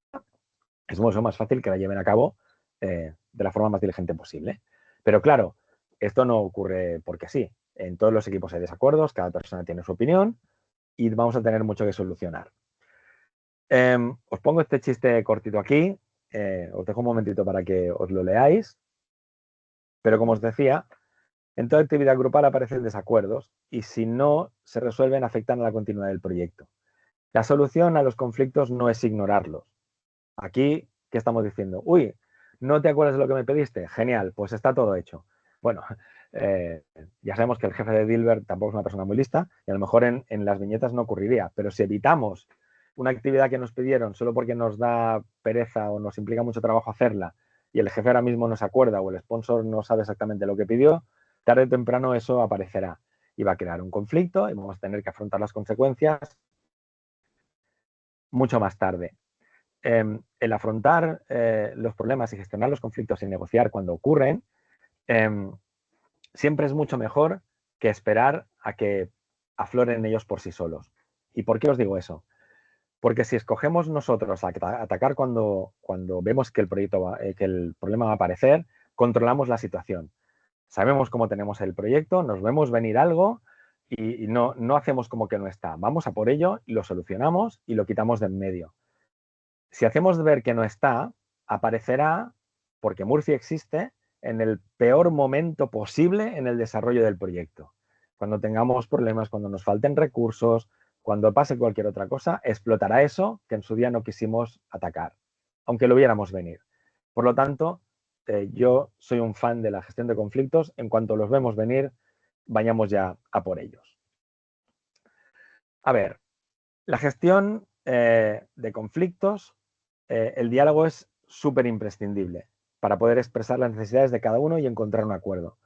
Speaker 1: es mucho más fácil que la lleven a cabo de la forma más diligente posible. Pero claro, esto no ocurre porque sí. En todos los equipos hay desacuerdos, cada persona tiene su opinión y vamos a tener mucho que solucionar. Os pongo este chiste cortito aquí, os dejo un momentito para que os lo leáis, pero como os decía, en toda actividad grupal aparecen desacuerdos y si no se resuelven afectan a la continuidad del proyecto. La solución a los conflictos no es ignorarlos. Aquí, ¿qué estamos diciendo? Uy, ¿no te acuerdas de lo que me pediste? Genial, pues está todo hecho. Bueno, ya sabemos que el jefe de Dilbert tampoco es una persona muy lista y a lo mejor en las viñetas no ocurriría, pero si evitamos una actividad que nos pidieron solo porque nos da pereza o nos implica mucho trabajo hacerla y el jefe ahora mismo no se acuerda o el sponsor no sabe exactamente lo que pidió, tarde o temprano eso aparecerá y va a crear un conflicto y vamos a tener que afrontar las consecuencias mucho más tarde. El afrontar los problemas y gestionar los conflictos y negociar cuando ocurren siempre es mucho mejor que esperar a que afloren ellos por sí solos. ¿Y por qué os digo eso? Porque si escogemos nosotros atacar cuando vemos que que el problema va a aparecer, controlamos la situación. Sabemos cómo tenemos el proyecto, nos vemos venir algo y no hacemos como que no está. Vamos a por ello y lo solucionamos y lo quitamos de en medio. Si hacemos ver que no está, aparecerá, porque Murphy existe, en el peor momento posible en el desarrollo del proyecto. Cuando tengamos problemas, cuando nos falten recursos, cuando pase cualquier otra cosa, explotará eso que en su día no quisimos atacar, aunque lo viéramos venir. Por lo tanto, yo soy un fan de la gestión de conflictos. En cuanto los vemos venir, vayamos ya a por ellos. A ver, la gestión de conflictos, el diálogo es súper imprescindible para poder expresar las necesidades de cada uno y encontrar un acuerdo.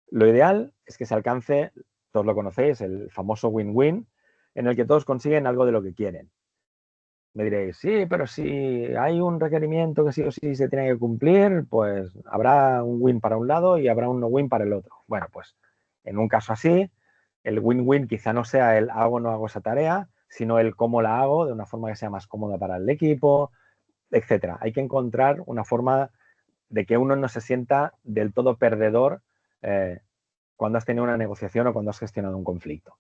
Speaker 1: Lo ideal es que se alcance, todos lo conocéis, el famoso win-win, en el que todos consiguen algo de lo que quieren. Me diréis, sí, pero si hay un requerimiento que sí o sí se tiene que cumplir, pues habrá un win para un lado y habrá un no win para el otro. Bueno, pues en un caso así, el win-win quizá no sea el hago o no hago esa tarea, sino el cómo la hago de una forma que sea más cómoda para el equipo, etcétera. Hay que encontrar una forma de que uno no se sienta del todo perdedor cuando has tenido una negociación o cuando has gestionado un conflicto.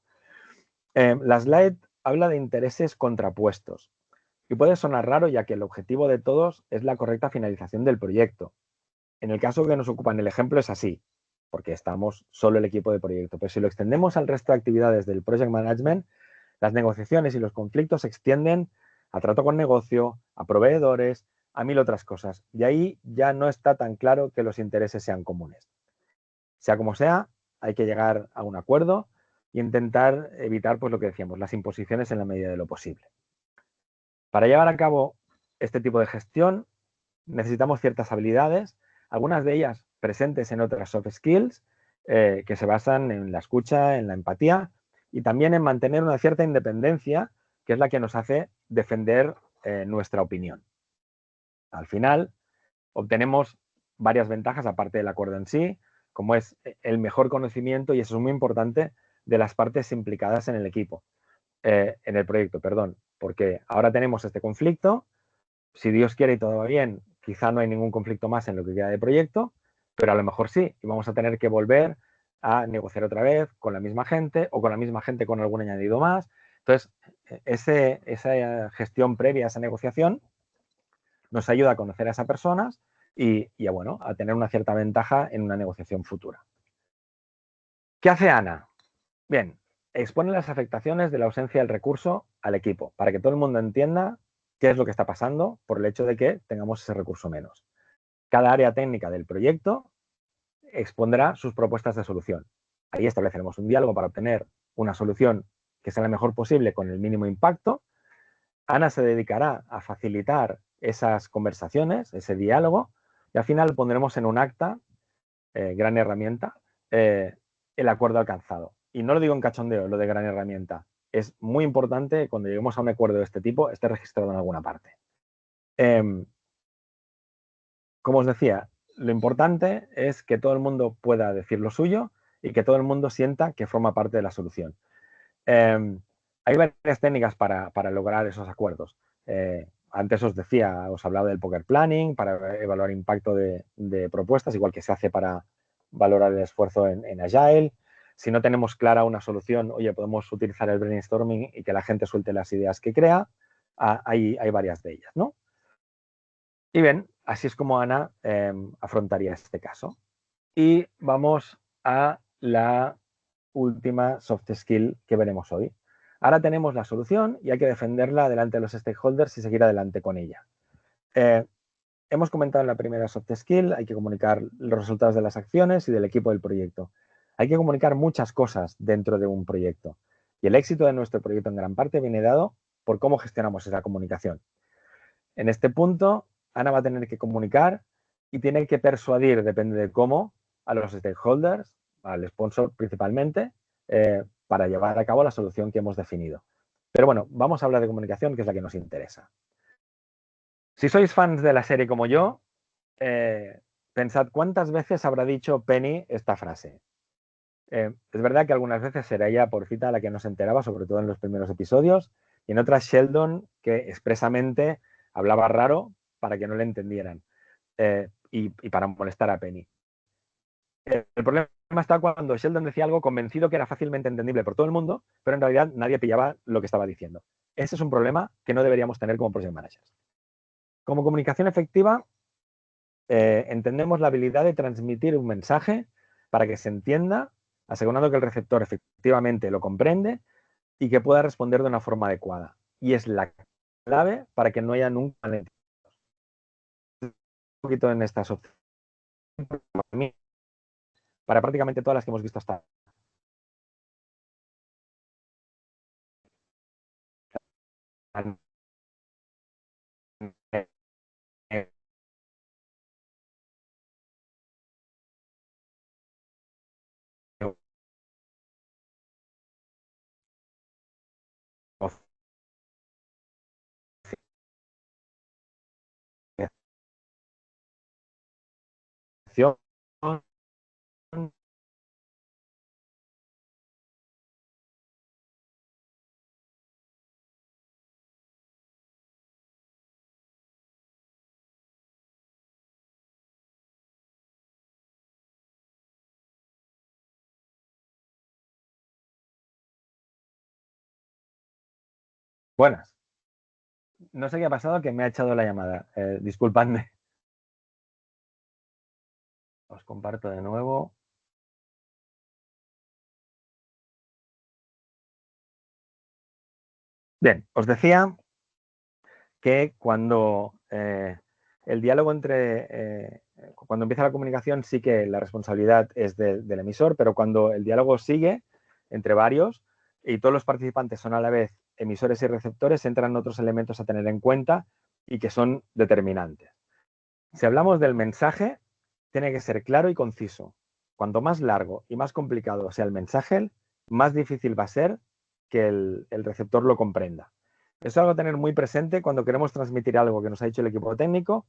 Speaker 1: La slide habla de intereses contrapuestos y puede sonar raro ya que el objetivo de todos es la correcta finalización del proyecto. En el caso que nos ocupa en el ejemplo es así, porque estamos solo el equipo de proyecto, pero si lo extendemos al resto de actividades del project management, las negociaciones y los conflictos se extienden a trato con negocio, a proveedores, a mil otras cosas. Y ahí ya no está tan claro que los intereses sean comunes. Sea como sea, hay que llegar a un acuerdo e intentar evitar, pues lo que decíamos, las imposiciones en la medida de lo posible. Para llevar a cabo este tipo de gestión necesitamos ciertas habilidades, algunas de ellas presentes en otras soft skills, que se basan en la escucha, en la empatía y también en mantener una cierta independencia, que es la que nos hace defender nuestra opinión. Al final, obtenemos varias ventajas aparte del acuerdo en sí, como es el mejor conocimiento, y eso es muy importante, de las partes implicadas en el equipo, en el proyecto, perdón, porque ahora tenemos este conflicto. Si Dios quiere y todo va bien, quizá no hay ningún conflicto más en lo que queda de proyecto, pero a lo mejor sí, y vamos a tener que volver a negociar otra vez con la misma gente o con la misma gente con algún añadido más. Entonces, esa gestión previa a esa negociación nos ayuda a conocer a esas personas y bueno, a tener una cierta ventaja en una negociación futura. ¿Qué hace Ana? Bien, expone las afectaciones de la ausencia del recurso al equipo para que todo el mundo entienda qué es lo que está pasando por el hecho de que tengamos ese recurso menos. Cada área técnica del proyecto expondrá sus propuestas de solución. Ahí estableceremos un diálogo para obtener una solución que sea la mejor posible con el mínimo impacto. Ana se dedicará a facilitar esas conversaciones, ese diálogo, y al final pondremos en un acta, gran herramienta, el acuerdo alcanzado. Y no lo digo en cachondeo, lo de gran herramienta. Es muy importante cuando lleguemos a un acuerdo de este tipo, esté registrado en alguna parte. Como os decía, lo importante es que todo el mundo pueda decir lo suyo y que todo el mundo sienta que forma parte de la solución. Hay varias técnicas para lograr esos acuerdos. Antes os decía, os hablaba del poker planning para evaluar impacto de propuestas, igual que se hace para valorar el esfuerzo en Agile. Si no tenemos clara una solución, oye, podemos utilizar el brainstorming y que la gente suelte las ideas que crea. Hay varias de ellas, ¿no? Y bien, así es como Ana afrontaría este caso. Y vamos a la última soft skill que veremos hoy. Ahora tenemos la solución y hay que defenderla delante de los stakeholders y seguir adelante con ella. Hemos comentado en la primera soft skill, hay que comunicar los resultados de las acciones y del equipo del proyecto. Hay que comunicar muchas cosas dentro de un proyecto. Y el éxito de nuestro proyecto en gran parte viene dado por cómo gestionamos esa comunicación. En este punto, Ana va a tener que comunicar y tiene que persuadir, depende de cómo, a los stakeholders, al sponsor principalmente, para llevar a cabo la solución que hemos definido. Pero bueno, vamos a hablar de comunicación, que es la que nos interesa. Si sois fans de la serie como yo, pensad cuántas veces habrá dicho Penny esta frase. Es verdad que algunas veces será ella por cita la que no se enteraba, sobre todo en los primeros episodios, y en otras Sheldon, que expresamente hablaba raro para que no le entendieran y para molestar a Penny. El problema está cuando Sheldon decía algo convencido que era fácilmente entendible por todo el mundo, pero en realidad nadie pillaba lo que estaba diciendo. Ese es un problema que no deberíamos tener como project managers. Como comunicación efectiva, entendemos la habilidad de transmitir un mensaje para que se entienda, asegurando que el receptor efectivamente lo comprende y que pueda responder de una forma adecuada. Y es la clave para que no haya nunca malentendidos. Un poquito en estas opciones para prácticamente todas las que hemos visto hasta ahora. Buenas. No sé qué ha pasado, que me ha echado la llamada. Disculpadme. Os comparto de nuevo. Bien, os decía que cuando el diálogo cuando empieza la comunicación sí que la responsabilidad es del emisor, pero cuando el diálogo sigue entre varios y todos los participantes son a la vez emisores y receptores, entran otros elementos a tener en cuenta y que son determinantes. Si hablamos del mensaje, tiene que ser claro y conciso. Cuanto más largo y más complicado sea el mensaje, más difícil va a ser que el receptor lo comprenda. Eso es algo a tener muy presente cuando queremos transmitir algo que nos ha dicho el equipo técnico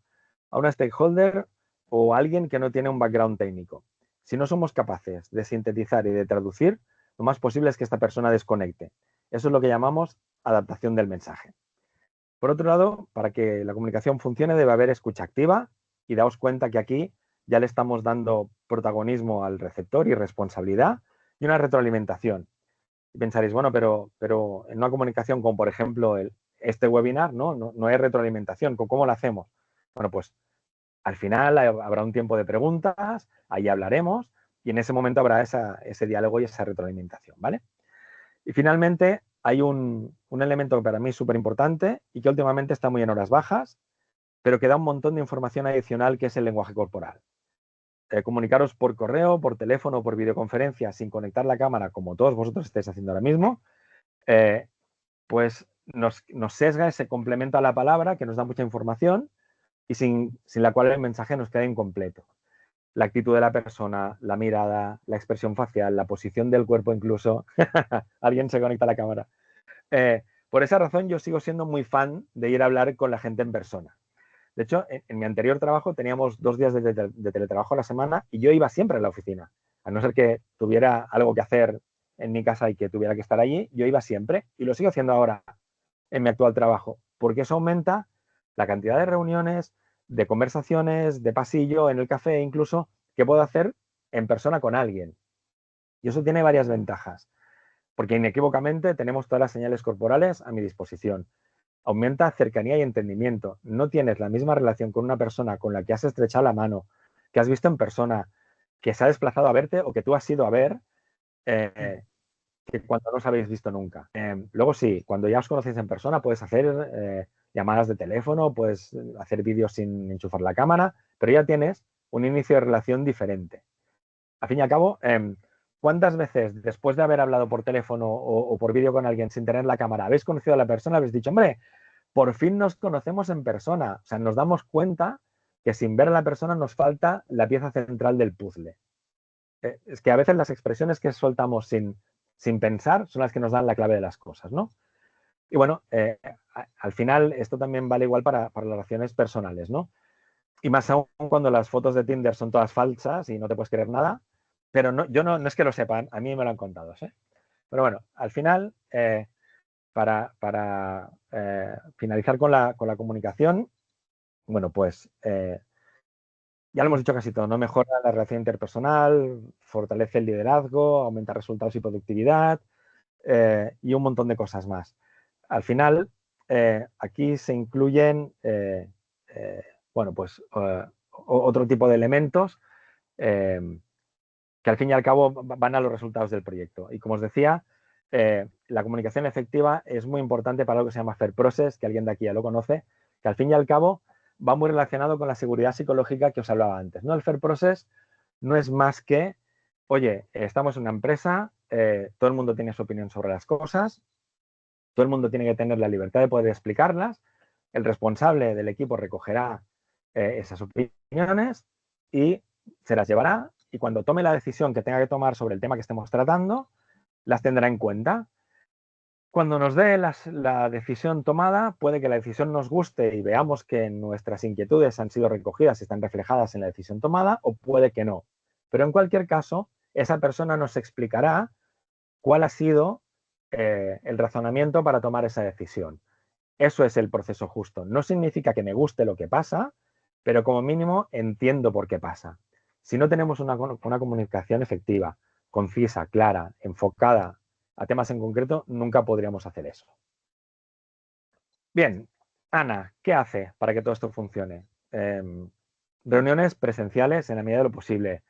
Speaker 1: a una stakeholder o alguien que no tiene un background técnico. Si no somos capaces de sintetizar y de traducir, lo más posible es que esta persona desconecte. Eso es lo que llamamos adaptación del mensaje. Por otro lado, para que la comunicación funcione debe haber escucha activa y daos cuenta que aquí ya le estamos dando protagonismo al receptor y responsabilidad y una retroalimentación. Y pensaréis, bueno, pero en una comunicación como por ejemplo este webinar, no hay retroalimentación. ¿Cómo lo hacemos? Bueno, pues al final habrá un tiempo de preguntas, ahí hablaremos y en ese momento habrá ese diálogo y esa retroalimentación, ¿vale? Y finalmente hay un elemento que para mí es súper importante y que últimamente está muy en horas bajas, pero que da un montón de información adicional, que es el lenguaje corporal. Comunicaros por correo, por teléfono, por videoconferencia, sin conectar la cámara, como todos vosotros estáis haciendo ahora mismo, pues nos sesga ese complemento a la palabra que nos da mucha información y sin la cual el mensaje nos queda incompleto. La actitud de la persona, la mirada, la expresión facial, la posición del cuerpo incluso. Alguien se conecta a la cámara. Por esa razón yo sigo siendo muy fan de ir a hablar con la gente en persona. De hecho, en mi anterior trabajo teníamos 2 días de teletrabajo a la semana y yo iba siempre a la oficina. A no ser que tuviera algo que hacer en mi casa y que tuviera que estar allí, yo iba siempre y lo sigo haciendo ahora en mi actual trabajo, porque eso aumenta la cantidad de reuniones, de conversaciones, de pasillo, en el café incluso, que puedo hacer en persona con alguien. Y eso tiene varias ventajas, porque inequívocamente tenemos todas las señales corporales a mi disposición. Aumenta cercanía y entendimiento. No tienes la misma relación con una persona con la que has estrechado la mano, que has visto en persona, que se ha desplazado a verte o que tú has ido a ver, que cuando no os habéis visto nunca. Luego sí, cuando ya os conocéis en persona puedes hacer llamadas de teléfono, puedes hacer vídeos sin enchufar la cámara, pero ya tienes un inicio de relación diferente. Al fin y al cabo, ¿cuántas veces después de haber hablado por teléfono o por vídeo con alguien sin tener la cámara, habéis conocido a la persona, habéis dicho, hombre, por fin nos conocemos en persona? O sea, nos damos cuenta que sin ver a la persona nos falta la pieza central del puzzle. Es que a veces las expresiones que soltamos sin pensar son las que nos dan la clave de las cosas, ¿no? Y bueno, al final esto también vale igual para las relaciones personales, ¿no? Y más aún cuando las fotos de Tinder son todas falsas y no te puedes creer nada, pero yo no es que lo sepan, a mí me lo han contado, ¿eh? Pero bueno, al final, para finalizar con la comunicación, bueno, pues ya lo hemos dicho casi todo, ¿no? Mejora la relación interpersonal, fortalece el liderazgo, aumenta resultados y productividad y un montón de cosas más. Al final, aquí se incluyen, bueno, pues otro tipo de elementos que al fin y al cabo van a los resultados del proyecto. Y como os decía, la comunicación efectiva es muy importante para lo que se llama Fair Process, que alguien de aquí ya lo conoce, que al fin y al cabo va muy relacionado con la seguridad psicológica que os hablaba antes, ¿no? El Fair Process no es más que, oye, estamos en una empresa, todo el mundo tiene su opinión sobre las cosas, todo el mundo tiene que tener la libertad de poder explicarlas, el responsable del equipo recogerá esas opiniones y se las llevará y cuando tome la decisión que tenga que tomar sobre el tema que estemos tratando, las tendrá en cuenta. Cuando nos dé la decisión tomada, puede que la decisión nos guste y veamos que nuestras inquietudes han sido recogidas y están reflejadas en la decisión tomada, o puede que no. Pero en cualquier caso, esa persona nos explicará cuál ha sido el razonamiento para tomar esa decisión. Eso es el proceso justo. No significa que me guste lo que pasa, pero como mínimo entiendo por qué pasa. Si no tenemos una comunicación efectiva, concisa, clara, enfocada a temas en concreto, nunca podríamos hacer eso. Bien, Ana, ¿qué hace para que todo esto funcione? Reuniones presenciales en la medida de lo posible.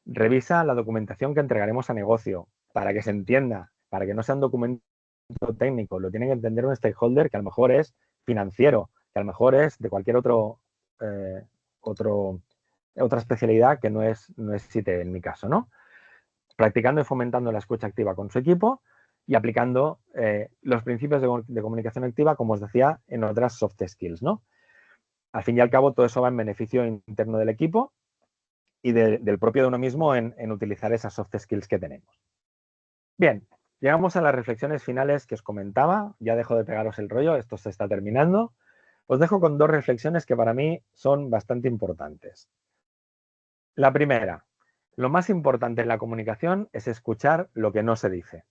Speaker 1: Revisa la documentación que entregaremos a negocio para que se entienda, para que no sea un documento técnico, lo tiene que entender un stakeholder que a lo mejor es financiero, que a lo mejor es de cualquier otra especialidad que no es CITE en mi caso, ¿no? Practicando y fomentando la escucha activa con su equipo y aplicando los principios de comunicación activa, como os decía, en otras soft skills, ¿no? Al fin y al cabo, todo eso va en beneficio interno del equipo y del propio de uno mismo en utilizar esas soft skills que tenemos. Bien, llegamos a las reflexiones finales que os comentaba. Ya dejo de pegaros el rollo, esto se está terminando. Os dejo con 2 reflexiones que para mí son bastante importantes. La primera, lo más importante en la comunicación es escuchar lo que no se dice.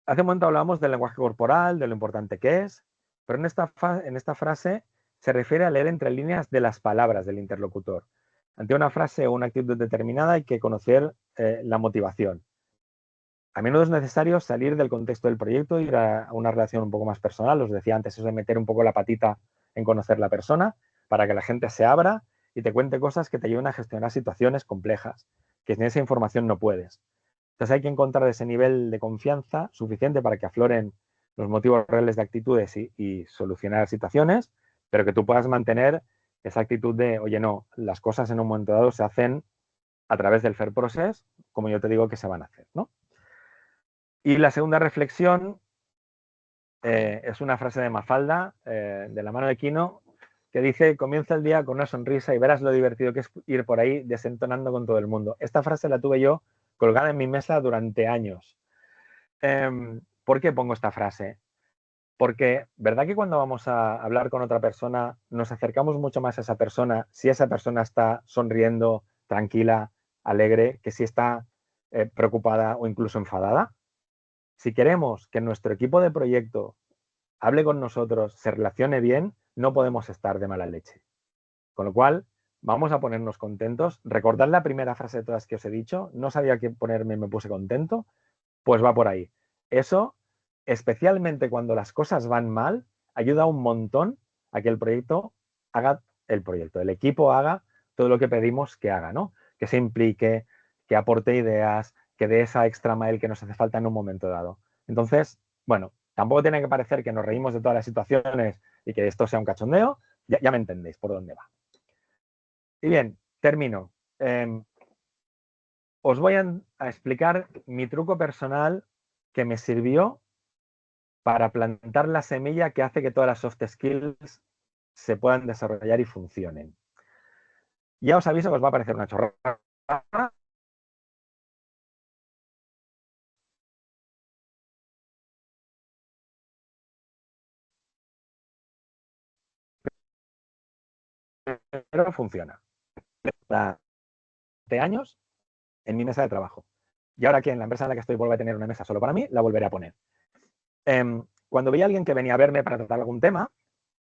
Speaker 1: Hace un momento hablábamos del lenguaje corporal, de lo importante que es, pero en esta frase se refiere a leer entre líneas de las palabras del interlocutor. Ante una frase o una actitud determinada hay que conocer la motivación. A menudo es necesario salir del contexto del proyecto, ir a una relación un poco más personal. Os decía antes, eso de meter un poco la patita en conocer la persona para que la gente se abra y te cuente cosas que te ayuden a gestionar situaciones complejas, que sin esa información no puedes. Entonces hay que encontrar ese nivel de confianza suficiente para que afloren los motivos reales de actitudes y solucionar situaciones, pero que tú puedas mantener esa actitud de, oye, no, las cosas en un momento dado se hacen a través del fair process, como yo te digo que se van a hacer, ¿no? Y la segunda reflexión es una frase de Mafalda, de la mano de Quino, que dice, comienza el día con una sonrisa y verás lo divertido que es ir por ahí desentonando con todo el mundo. Esta frase la tuve yo colgada en mi mesa durante años. ¿Por qué pongo esta frase? Porque, ¿verdad que cuando vamos a hablar con otra persona nos acercamos mucho más a esa persona si esa persona está sonriendo, tranquila, alegre, que si está preocupada o incluso enfadada? Si queremos que nuestro equipo de proyecto hable con nosotros, se relacione bien, no podemos estar de mala leche. Con lo cual, vamos a ponernos contentos. Recordad la primera frase de todas que os he dicho, no sabía qué ponerme, me puse contento, pues va por ahí. Eso, especialmente cuando las cosas van mal, ayuda un montón a que el proyecto haga el equipo haga todo lo que pedimos que haga, ¿no? Que se implique, que aporte ideas, que dé esa extra mile que nos hace falta en un momento dado. Entonces, bueno, tampoco tiene que parecer que nos reímos de todas las situaciones y que esto sea un cachondeo, ya me entendéis por dónde va. Y bien, termino. Os voy a explicar mi truco personal que me sirvió para plantar la semilla que hace que todas las soft skills se puedan desarrollar y funcionen. Ya os aviso que os va a parecer una chorrada. Pero funciona. Hace años en mi mesa de trabajo. Y ahora que en la empresa en la que estoy vuelve a tener una mesa solo para mí, la volveré a poner. Cuando veía a alguien que venía a verme para tratar algún tema,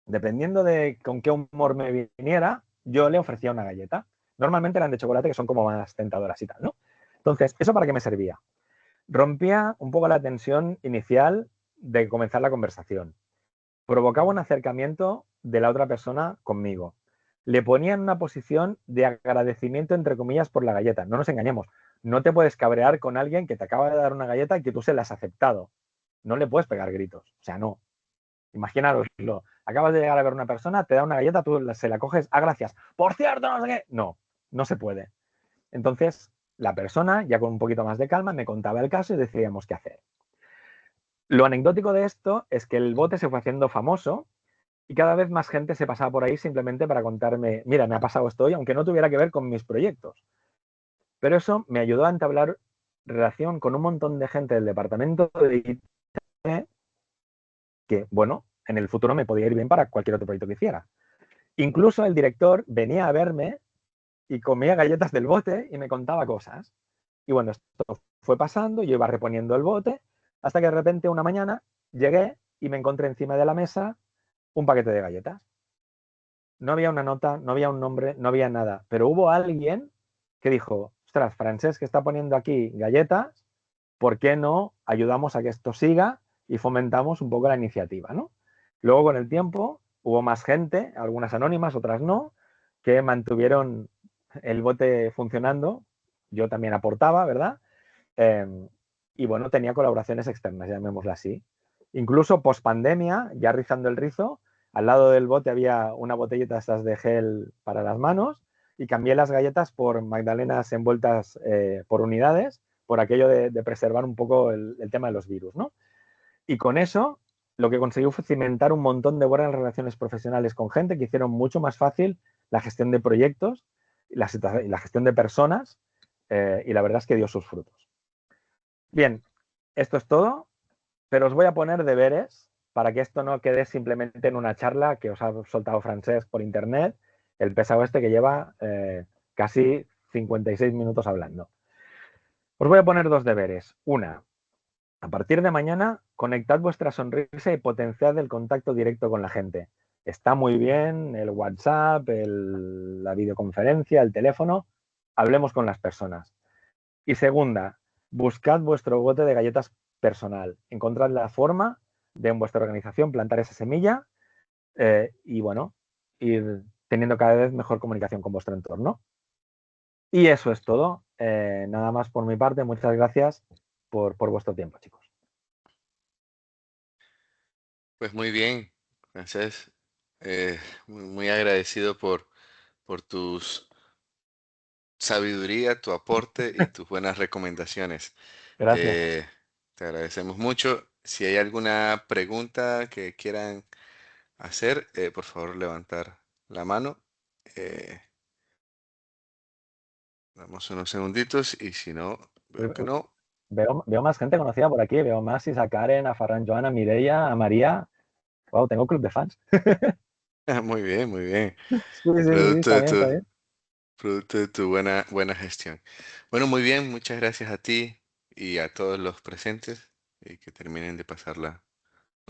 Speaker 1: dependiendo de con qué humor me viniera, yo le ofrecía una galleta. Normalmente eran de chocolate, que son como más tentadoras y tal, ¿no? Entonces, ¿eso para qué me servía? Rompía un poco la tensión inicial de comenzar la conversación. Provocaba un acercamiento de la otra persona conmigo. Le ponía en una posición de agradecimiento, entre comillas, por la galleta. No nos engañemos. No te puedes cabrear con alguien que te acaba de dar una galleta y que tú se la has aceptado. No le puedes pegar gritos. O sea, no. Imagínatoslo. Acabas de llegar a ver a una persona, te da una galleta, tú se la coges, gracias. Por cierto, no sé qué. No, no se puede. Entonces, la persona, ya con un poquito más de calma, me contaba el caso y decidíamos qué hacer. Lo anecdótico de esto es que el bote se fue haciendo famoso y cada vez más gente se pasaba por ahí simplemente para contarme, mira, me ha pasado esto hoy, aunque no tuviera que ver con mis proyectos. Pero eso me ayudó a entablar relación con un montón de gente del departamento de IT que, bueno, en el futuro me podía ir bien para cualquier otro proyecto que hiciera. Incluso el director venía a verme y comía galletas del bote y me contaba cosas. Y bueno, esto fue pasando, yo iba reponiendo el bote, hasta que de repente una mañana llegué y me encontré encima de la mesa un paquete de galletas. No había una nota, no había un nombre, no había nada, pero hubo alguien que dijo, ostras, Francesc que está poniendo aquí galletas, ¿por qué no ayudamos a que esto siga y fomentamos un poco la iniciativa, ¿no? Luego con el tiempo hubo más gente, algunas anónimas, otras no, que mantuvieron el bote funcionando. Yo también aportaba, ¿verdad? Eh, y bueno, tenía colaboraciones externas, llamémoslo así. Incluso post pandemia, ya rizando el rizo, al lado del bote había una botellita estas de gel para las manos y cambié las galletas por magdalenas envueltas por unidades, por aquello de preservar un poco el tema de los virus, ¿no? Y con eso lo que conseguí fue cimentar un montón de buenas relaciones profesionales con gente que hicieron mucho más fácil la gestión de proyectos y la gestión de personas y la verdad es que dio sus frutos. Bien, esto es todo, pero os voy a poner deberes para que esto no quede simplemente en una charla que os ha soltado Francesc por internet, el pesado este que lleva casi 56 minutos hablando. Os voy a poner dos deberes. Una, a partir de mañana, conectad vuestra sonrisa y potenciad el contacto directo con la gente. Está muy bien el WhatsApp, la videoconferencia, el teléfono. Hablemos con las personas. Y segunda, buscad vuestro bote de galletas personal. Encontrad la forma de en vuestra organización plantar esa semilla y, bueno, ir teniendo cada vez mejor comunicación con vuestro entorno. Y eso es todo. Nada más por mi parte. Muchas gracias por vuestro tiempo, chicos.
Speaker 2: Pues muy bien, Francés. Muy agradecido por tus sabiduría, tu aporte y tus buenas recomendaciones.
Speaker 1: Gracias.
Speaker 2: Eh, Te agradecemos mucho. Si hay alguna pregunta que quieran hacer, por favor levantar la mano. Eh, Damos unos segunditos y si no, veo que no.
Speaker 1: Veo más gente conocida por aquí. Veo más Isa Karen, a Ferran Joan, a Mireia, a María. Wow, tengo club de fans.
Speaker 2: Muy bien, muy bien.
Speaker 1: Sí, sí, sí,
Speaker 2: Producto
Speaker 1: está
Speaker 2: de
Speaker 1: bien, está
Speaker 2: tu,
Speaker 1: bien.
Speaker 2: producto de tu buena gestión. Bueno, muy bien, muchas gracias a ti y a todos los presentes y que terminen de pasarla